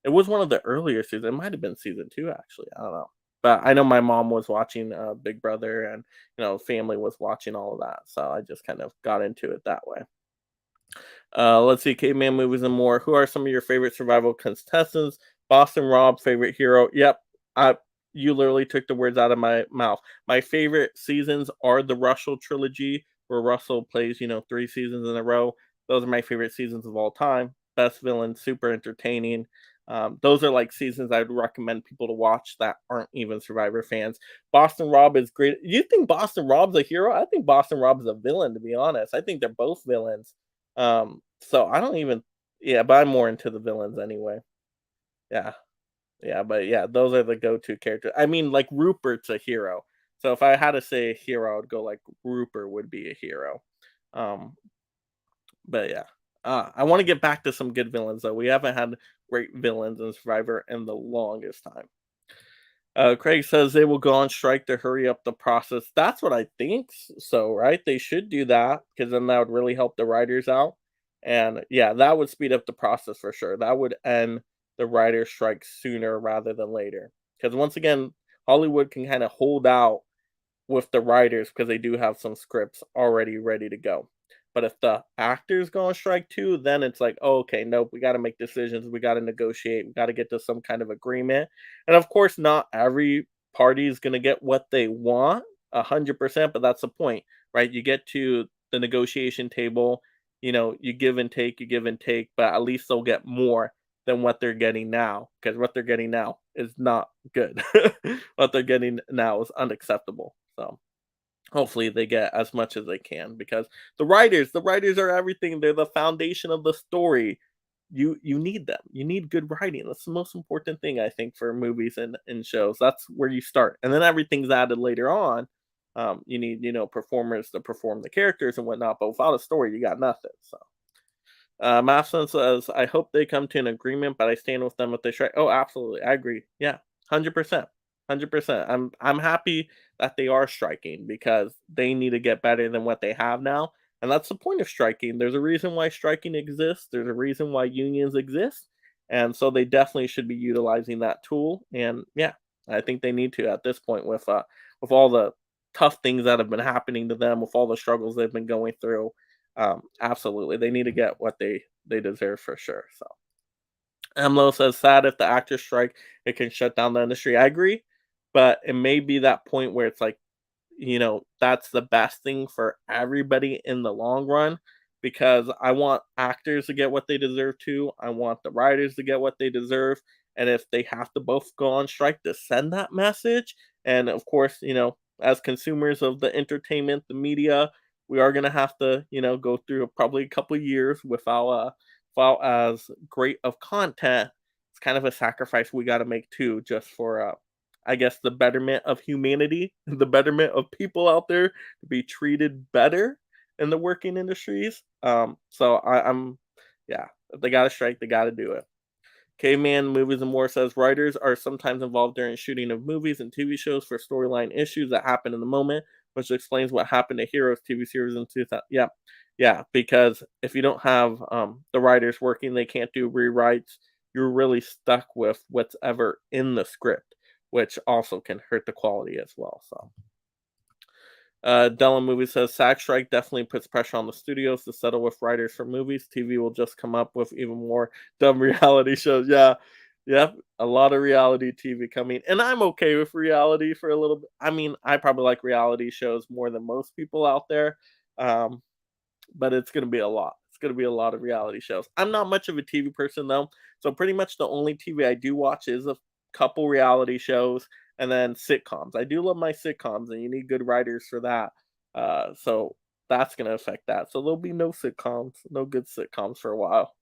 It was one of the earlier seasons. It might have been season 2, actually, I don't know. But I know my mom was watching, Big Brother and, family was watching all of that, so I just kind of got into it that way. Let's see, Caveman Movies and More. Who are some of your favorite survival contestants? Boston Rob, favorite hero. Yep, I you literally took the words out of my mouth. My favorite seasons are the Russell trilogy, where Russell plays, 3 seasons in a row. Those are my favorite seasons of all time. Best villain, super entertaining. Those are like seasons I'd recommend people to watch that aren't even Survivor fans. Boston Rob is great. You think Boston Rob's a hero? I think Boston Rob is a villain, to be honest. I think they're both villains. So I don't even yeah, but I'm more into the villains anyway. Yeah. Yeah, but yeah, those are the go-to characters. I mean, like Rupert's a hero. So if I had to say a hero, I'd go like Rupert would be a hero. Um, but yeah. I want to get back to some good villains though. We haven't had great villains in Survivor in the longest time. Craig says they will go on strike to hurry up the process. That's what I think. So, right? They should do that because then that would really help the writers out. And yeah, that would speed up the process for sure. That would end the writer strike sooner rather than later. Because once again, Hollywood can kind of hold out with the writers because they do have some scripts already ready to go. But if the actors go on strike too, then it's like, oh, okay, nope, we got to make decisions. We got to negotiate. We got to get to some kind of agreement. And of course, not every party is going to get what they want 100%, but that's the point. right? You get to the negotiation table, you you give and take, but at least they'll get more than what they're getting now, because what they're getting now is not good. What they're getting now is unacceptable. So hopefully they get as much as they can, because the writers are everything. They're the foundation of the story. You need them. You need good writing. That's the most important thing, I think, for movies and shows. That's where you start, and then everything's added later on. You need performers to perform the characters and whatnot, but without a story you got nothing. So Mafson says, I hope they come to an agreement, but I stand with them if they strike. Oh, absolutely. I agree. Yeah. 100%. 100%. I'm happy that they are striking, because they need to get better than what they have now. And that's the point of striking. There's a reason why striking exists. There's a reason why unions exist. And so they definitely should be utilizing that tool. And yeah, I think they need to at this point, with all the tough things that have been happening to them, with all the struggles they've been going through. Absolutely, they need to get what they deserve for sure. So Emlo says, sad if the actors strike, it can shut down the industry. I agree, but it may be that point where it's like, that's the best thing for everybody in the long run, because I want actors to get what they deserve too. I want the writers to get what they deserve. And if they have to both go on strike to send that message, and of course, as consumers of the entertainment, the media, we are going to have to, go through probably a couple of years without as great of content. It's kind of a sacrifice we got to make too, just for I guess the betterment of humanity, the betterment of people out there to be treated better in the working industries. Yeah, if they got to strike, they got to do it. Caveman Movies and More says, writers are sometimes involved during shooting of movies and TV shows for storyline issues that happen in the moment, which explains what happened to Heroes TV series in 2000. Yeah, yeah, because if you don't have the writers working, they can't do rewrites. You're really stuck with what's ever in the script, which also can hurt the quality as well. So Della Movie says, SAG strike definitely puts pressure on the studios to settle with writers for movies. TV will just come up with even more dumb reality shows. Yeah, yep, a lot of reality TV coming, and I'm okay with reality for a little bit. I mean, I probably like reality shows more than most people out there, um, but it's gonna be a lot. It's gonna be a lot of reality shows. I'm not much of a TV person though, so pretty much the only TV I do watch is a couple reality shows and then sitcoms. I do love my sitcoms, and you need good writers for that. So that's gonna affect that. So there'll be no sitcoms, no good sitcoms for a while.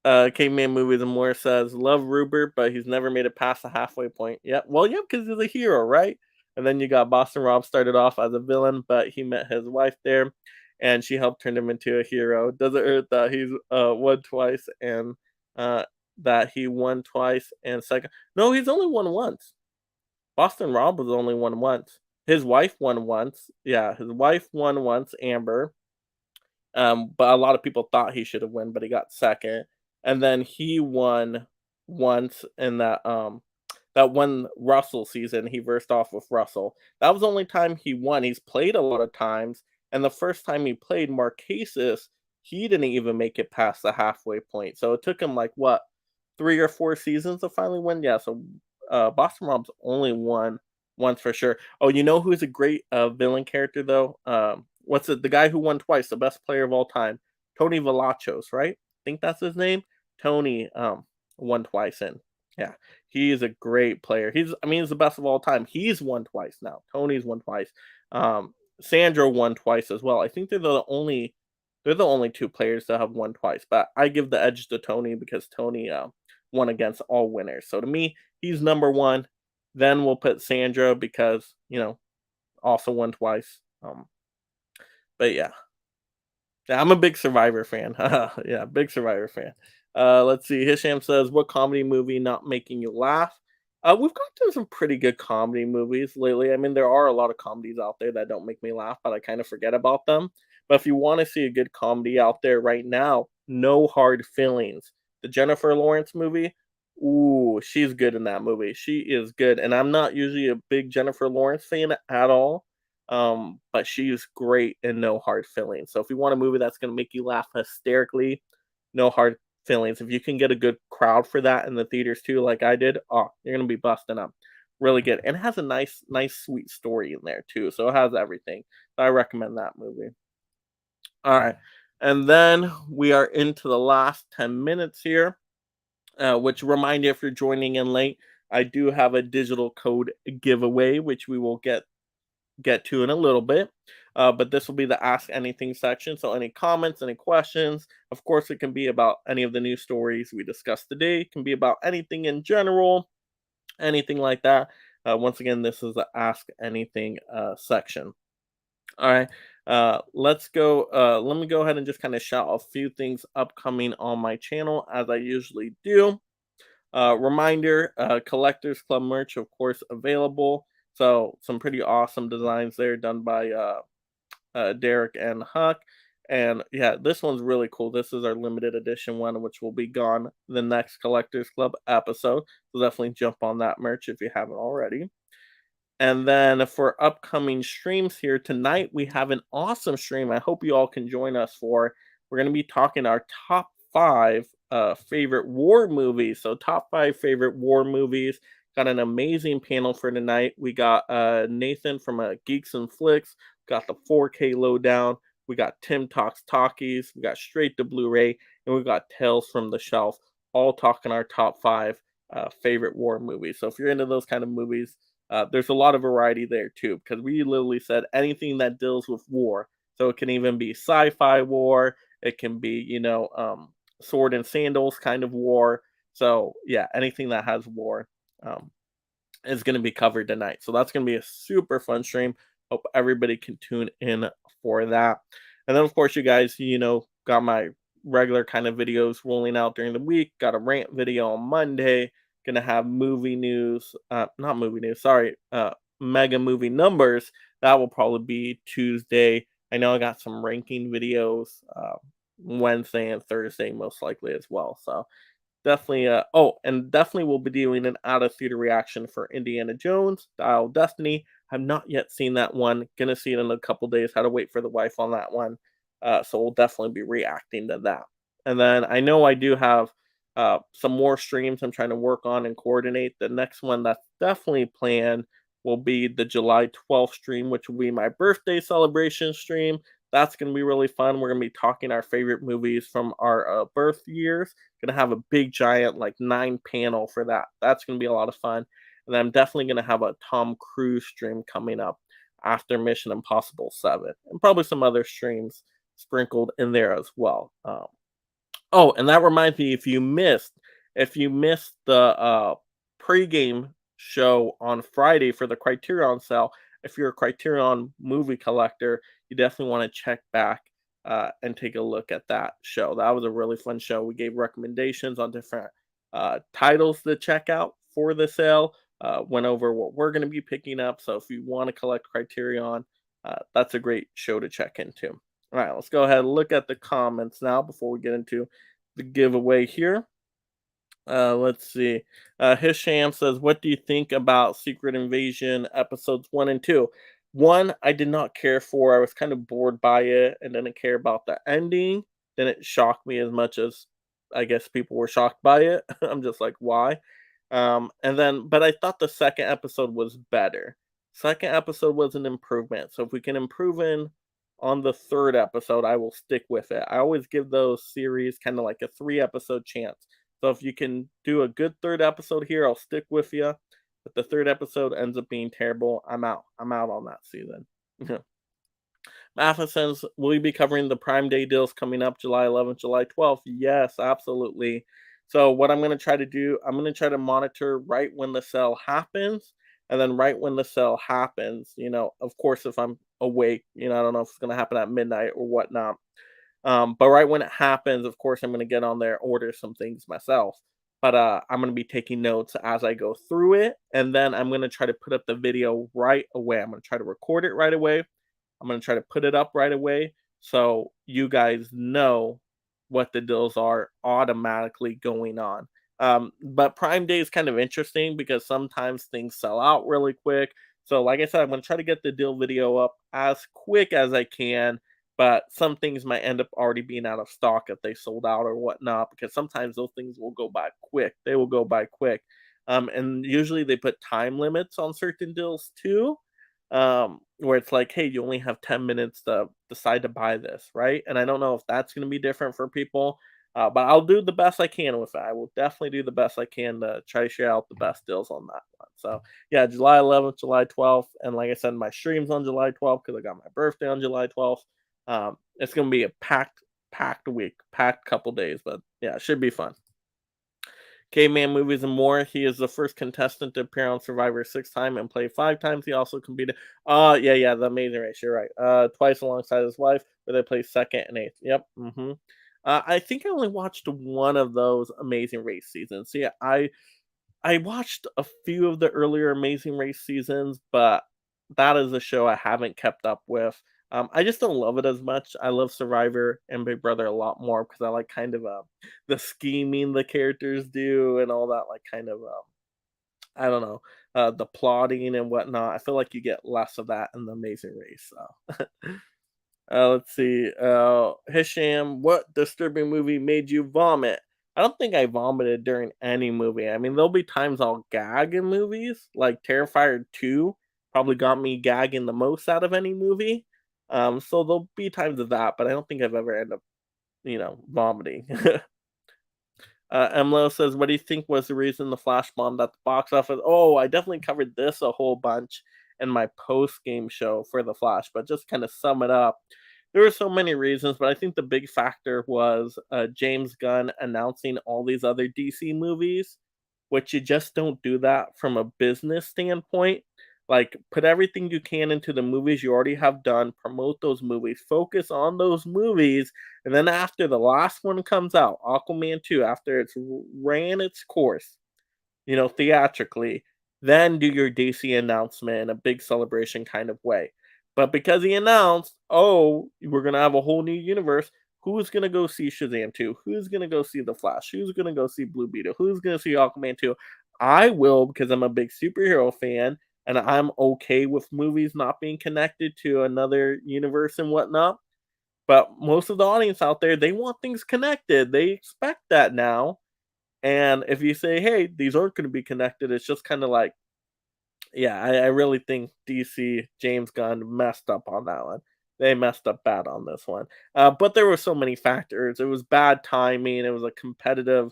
Caveman Movies and More says, love Rupert, but he's never made it past the halfway point. Yeah, well, yeah, because he's a hero, right? And then you got Boston Rob, started off as a villain, but he met his wife there, and she helped turn him into a hero. Does it hurt that he's won twice, and uh, that he won twice and second? No, he's only won once. Boston Rob was only won once. His wife won once. Yeah, his wife won once, Amber. But a lot of people thought he should have won, but he got second. And then he won once in that one Russell season. He versed off with Russell. That was the only time he won. He's played a lot of times, and the first time he played Marquesas, he didn't even make it past the halfway point. So it took him like what, 3 or 4 seasons to finally win. Yeah, so Boston Rob's only won once for sure. Oh, you know who's a great villain character though? What's it? The guy who won twice, the best player of all time, Tony Velachos, right? I think that's his name. Tony won twice, and yeah, he is a great player. I mean, he's the best of all time. He's won twice now. Tony's won twice. Sandra won twice as well. I think they're the only two players that have won twice. But I give the edge to Tony, because Tony won against all winners. So to me, he's number one. Then we'll put Sandra, because also won twice. But yeah, I'm a big Survivor fan. Yeah, big Survivor fan. Let's see. Hisham says, "What comedy movie not making you laugh?" We've gotten some pretty good comedy movies lately. I mean, there are a lot of comedies out there that don't make me laugh, but I kind of forget about them. But if you want to see a good comedy out there right now, No Hard Feelings, the Jennifer Lawrence movie. Ooh, she's good in that movie. She is good, and I'm not usually a big Jennifer Lawrence fan at all. But she's great in No Hard Feelings. So if you want a movie that's going to make you laugh hysterically, No Hard Feelings. If you can get a good crowd for that in the theaters too, like I did, oh, you're going to be busting up. really good, and it has a nice sweet story in there too. So it has everything. So I recommend that movie. All right, and then we are into the last 10 minutes here. Which remind you if you're joining in late, I do have a digital code giveaway, which we will get to in a little bit. But this will be the Ask Anything section. So any comments, any questions, of course, it can be about any of the news stories we discussed today. It can be about anything in general, anything like that. Once again, this is the Ask Anything section. All right. Let's go. Let me go ahead and just kind of shout a few things upcoming on my channel as I usually do. Reminder, Collectors Club merch, of course, available. So some pretty awesome designs there done by Derek and Huck. And yeah, this one's really cool. This is our limited edition one, which will be gone the next Collectors Club episode. So definitely jump on that merch if you haven't already. And then for upcoming streams here tonight, we have an awesome stream. I hope you all can join us for. We're going to be talking our top five favorite war movies. So top five favorite war movies. Got an amazing panel for tonight. We got Nathan from Geeks and Flicks. Got the 4K lowdown. We got Tim Talks Talkies. We got Straight to Blu-ray, and we got Tales from the Shelf. All talking our top five favorite war movies. So if you're into those kind of movies, there's a lot of variety there too, because we literally said anything that deals with war. So it can even be sci-fi war. It can be, sword and sandals kind of war. So yeah, anything that has war um, is going to be covered tonight. So that's going to be a super fun stream. Hope everybody can tune in for that. And then of course, you guys, got my regular kind of videos rolling out during the week. Got a rant video on Monday. Gonna have movie news, not movie news, sorry, mega movie numbers. That will probably be Tuesday. I know I got some ranking videos Wednesday and Thursday, most likely as well. So definitely, and definitely we'll be doing an out of theater reaction for Indiana Jones, Dial of Destiny. I've not yet seen that one. Gonna see it in a couple days. Had to wait for the wife on that one. So we'll definitely be reacting to that. And then I know I do have some more streams I'm trying to work on and coordinate. The next one that's definitely planned will be the July 12th stream, which will be my birthday celebration stream. That's going to be really fun. We're going to be talking our favorite movies from our birth years. Going to have a big, giant, like 9 panel for that. That's going to be a lot of fun. And I'm definitely going to have a Tom Cruise stream coming up after Mission Impossible 7, and probably some other streams sprinkled in there as well. Oh, and that reminds me, if you missed the pregame show on Friday for the Criterion sale, if you're a Criterion movie collector, you definitely want to check back and take a look at that show. That was a really fun show. We gave recommendations on different titles to check out for the sale. Went over what we're going to be picking up. So if you want to collect Criterion, that's a great show to check into. All right, let's go ahead and look at the comments now before we get into the giveaway here. Let's see. Hisham says, "What do you think about Secret Invasion episodes 1 and 2?" One, I did not care for. I was kind of bored by it and didn't care about the ending. Didn't shock me as much as I guess people were shocked by it. I'm just like, why? But I thought the second episode was better. Second episode was an improvement. So if we can improve on the third episode, I will stick with it. I always give those series kind of like a 3 episode chance. So if you can do a good third episode here, I'll stick with you. But the third episode ends up being terrible, I'm out. I'm out on that season. Matheson's, will you be covering the Prime Day deals coming up July 11th, July 12th? Yes, absolutely. So what I'm going to try to do, I'm going to try to monitor right when the sale happens. And then right when the sale happens, of course, if I'm awake, I don't know if it's going to happen at midnight or whatnot. But right when it happens, of course, I'm going to get on there, order some things myself. But I'm going to be taking notes as I go through it. And then I'm going to try to put up the video right away. I'm going to try to record it right away. I'm going to try to put it up right away so you guys know what the deals are automatically going on. But Prime Day is kind of interesting because sometimes things sell out really quick. So like I said, I'm going to try to get the deal video up as quick as I can. But some things might end up already being out of stock if they sold out or whatnot, because sometimes those things will go by quick. They will go by quick. And usually they put time limits on certain deals too, where it's like, hey, you only have 10 minutes to decide to buy this, right? And I don't know if that's going to be different for people, but I'll do the best I can with it. I will definitely do the best I can to try to share out the best deals on that one. So yeah, July 11th, July 12th, and like I said, my streams on July 12th because I got my birthday on July 12th. It's gonna be a packed week, packed couple days, but yeah, it should be fun. Caveman Movies and More. He is the first contestant to appear on Survivor 6 times and play 5 times. He also competed. Yeah, the Amazing Race. You're right. Twice alongside his wife, where they play second and eighth. Yep. I think I only watched one of those Amazing Race seasons. So yeah, I watched a few of the earlier Amazing Race seasons, but that is a show I haven't kept up with. I just don't love it as much. I love Survivor and Big Brother a lot more because I like kind of the scheming the characters do and all that, like kind of I don't know, the plotting and whatnot. I feel like you get less of that in the Amazing Race. So let's see. Hisham, what disturbing movie made you vomit? I don't think I vomited during any movie. I mean, there'll be times I'll gag in movies, like Terrifier 2 probably got me gagging the most out of any movie. So there'll be times of that, but I don't think I've ever ended up, vomiting. Emlo says, "What do you think was the reason the Flash bombed at the box office?" Oh, I definitely covered this a whole bunch in my post game show for the Flash, but just kind of sum it up. There were so many reasons, but I think the big factor was James Gunn announcing all these other DC movies, which you just don't do that from a business standpoint. Like, put everything you can into the movies you already have done, promote those movies, focus on those movies, and then after the last one comes out, Aquaman 2, after it's ran its course, theatrically, then do your DC announcement in a big celebration kind of way. But because he announced, oh, we're gonna have a whole new universe, who's gonna go see Shazam 2? Who's gonna go see The Flash? Who's gonna go see Blue Beetle? Who's gonna see Aquaman 2? I will because I'm a big superhero fan and I'm okay with movies not being connected to another universe and whatnot. But most of the audience out there, they want things connected. They expect that now. And if you say, hey, these aren't going to be connected, it's just kind of like, yeah, I really think DC, James Gunn messed up on that one. They messed up bad on this one. But there were so many factors. It was bad timing. It was a competitive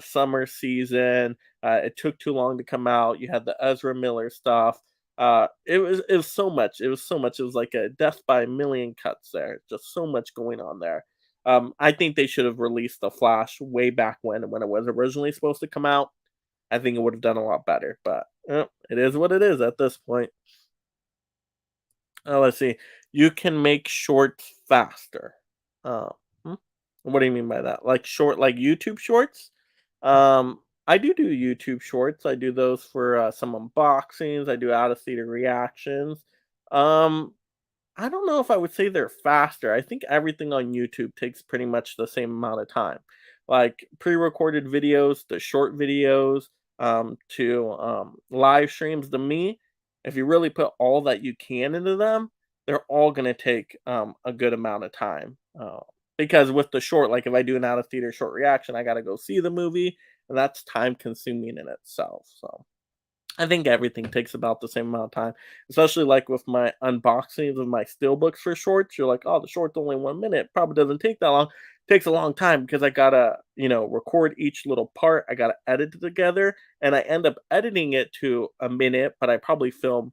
summer season. It took too long to come out. You had the Ezra Miller stuff. It was so much. It was so much. It was like a death by a million cuts there. Just so much going on there. I think they should have released the Flash way back when it was originally supposed to come out. I think it would have done a lot better, but it is what it is at this point. Let's see. You can make shorts faster. Uh, hmm? What do you mean by that? Like short, like YouTube shorts? I do YouTube shorts. I do those for some unboxings. I do out of theater reactions. Um, I don't know if I would say they're faster. I think everything on YouTube takes pretty much the same amount of time. Like pre-recorded videos to short videos to live streams to me, if you really put all that you can into them, they're all going to take a good amount of time. Because with the short, like if I do an out of theater short reaction, I got to go see the movie, and that's time consuming in itself. So I think everything takes about the same amount of time, especially like with my unboxings of my steelbooks for shorts. You're like, oh, the short's only 1 minute. Probably doesn't take that long. Takes a long time because I gotta, record each little part. I gotta edit it together, and I end up editing it to a minute, but I probably film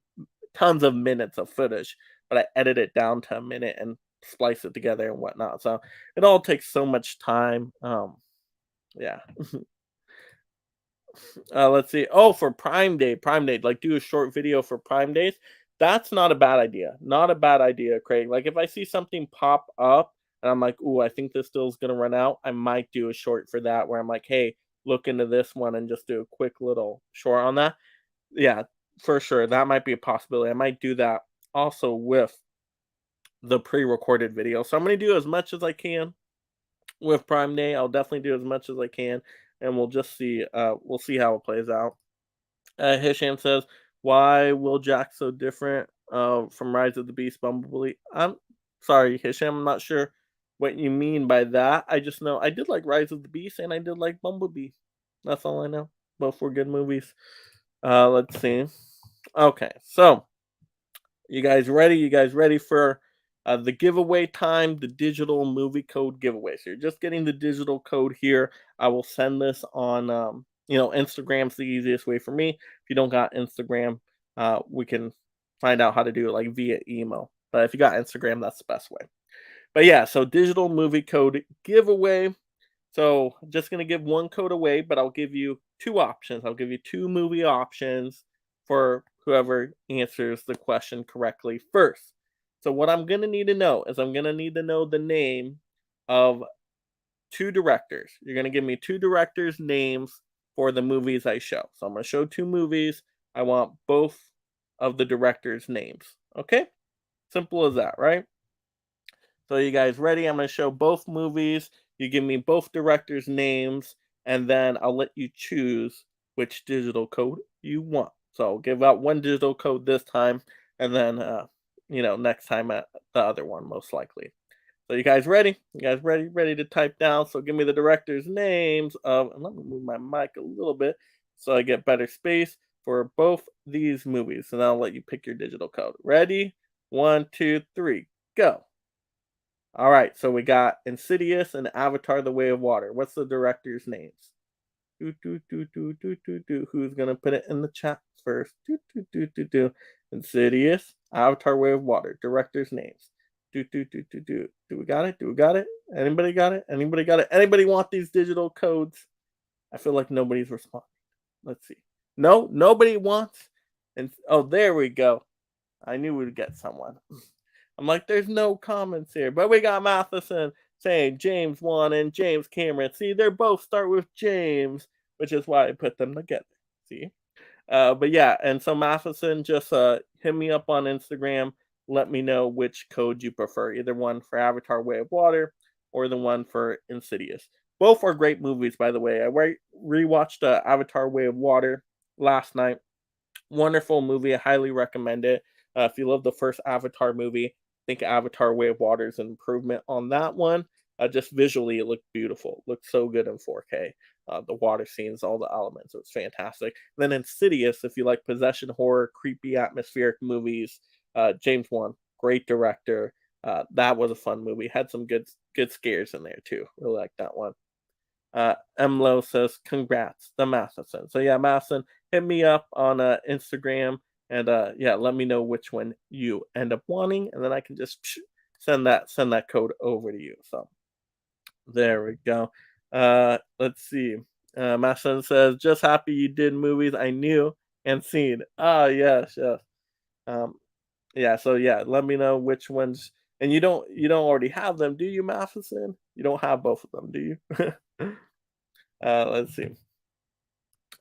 tons of minutes of footage, but I edit it down to a minute and splice it together and whatnot. So it all takes so much time. Yeah. Let's see. Oh, for Prime Day, like do a short video for Prime Days. That's not a bad idea. Not a bad idea, Craig. Like if I see something pop up and I'm like, "Ooh, I think this deal's gonna run out," I might do a short for that. Where I'm like, "Hey, look into this one and just do a quick little short on that." Yeah, for sure. That might be a possibility. I might do that also with the pre-recorded video. So I'm gonna do as much as I can with Prime Day. I'll definitely do as much as I can, and we'll just see. We'll see how it plays out. Hisham says, "Why Will Jack so different from Rise of the Beast Bumblebee?" I'm sorry, Hisham. I'm not sure what you mean by that. I just know I did like Rise of the Beast and I did like Bumblebee. That's all I know. Both were good movies. Let's see. Okay, so you guys ready? You guys ready for the giveaway time? The digital movie code giveaway. So you're just getting the digital code here. I will send this on, Instagram's the easiest way for me. If you don't got Instagram, we can find out how to do it like via email. But if you got Instagram, that's the best way. But yeah, so digital movie code giveaway. So I'm just gonna give one code away, but I'll give you two options. I'll give you two movie options for whoever answers the question correctly first. So what I'm gonna need to know is I'm gonna need to know the name of two directors. You're gonna give me two directors' names for the movies I show. So I'm gonna show two movies. I want both of the directors' names. Okay? Simple as that, right? So you guys ready? I'm going to show both movies. You give me both directors' names, and then I'll let you choose which digital code you want. So I'll give out one digital code this time, and then next time the other one most likely. So you guys ready? You guys ready? Ready to type down? So give me the directors' names of. And let me move my mic a little bit so I get better space for both these movies. And I'll let you pick your digital code. Ready? One, two, three, go. All right, so we got Insidious and Avatar: The Way of Water. What's the director's names? Do do do do do do do. Who's gonna put it in the chat first? Do do do do do. Insidious, Avatar: Way of Water. Director's names. Do do do do do. Do we got it? Do we got it? Anybody got it? Anybody got it? Anybody want these digital codes? I feel like nobody's responding. Let's see. No, nobody wants. And oh, there we go. I knew we'd get someone. I'm like, there's no comments here. But we got Matheson saying James won and James Cameron. See, they're both start with James, which is why I put them together. See? But yeah, and so Matheson, just hit me up on Instagram. Let me know which code you prefer, either one for Avatar Way of Water or the one for Insidious. Both are great movies, by the way. I rewatched Avatar Way of Water last night. Wonderful movie. I highly recommend it. If you love the first Avatar movie, I think Avatar Way of Water is an improvement on that one. Just visually, it looked beautiful. It looked so good in 4K. The water scenes, all the elements, it was fantastic. Then Insidious, if you like possession horror, creepy atmospheric movies, James Wan, great director. That was a fun movie. Had some good scares in there too. Really like that one. Emlo says, "Congrats, the Matheson." So yeah, Matheson, hit me up on Instagram, and yeah, let me know which one you end up wanting, and then I can just send that code over to you. So there we go. Let's see. Matheson says, "Just happy you did movies I knew and seen." Ah, yes, yes. Um, yeah. So yeah, let me know which ones. And you don't already have them, do you, Matheson? You don't have both of them, do you? Let's see.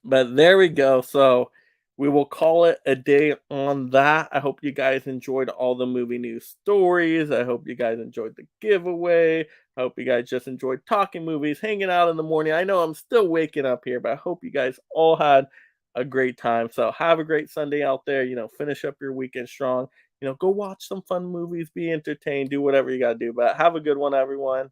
But there we go. So we will call it a day on that. I hope you guys enjoyed all the movie news stories. I hope you guys enjoyed the giveaway. I hope you guys just enjoyed talking movies, hanging out in the morning. I know I'm still waking up here, but I hope you guys all had a great time. So have a great Sunday out there. Finish up your weekend strong. Go watch some fun movies, be entertained, do whatever you got to do. But have a good one, everyone.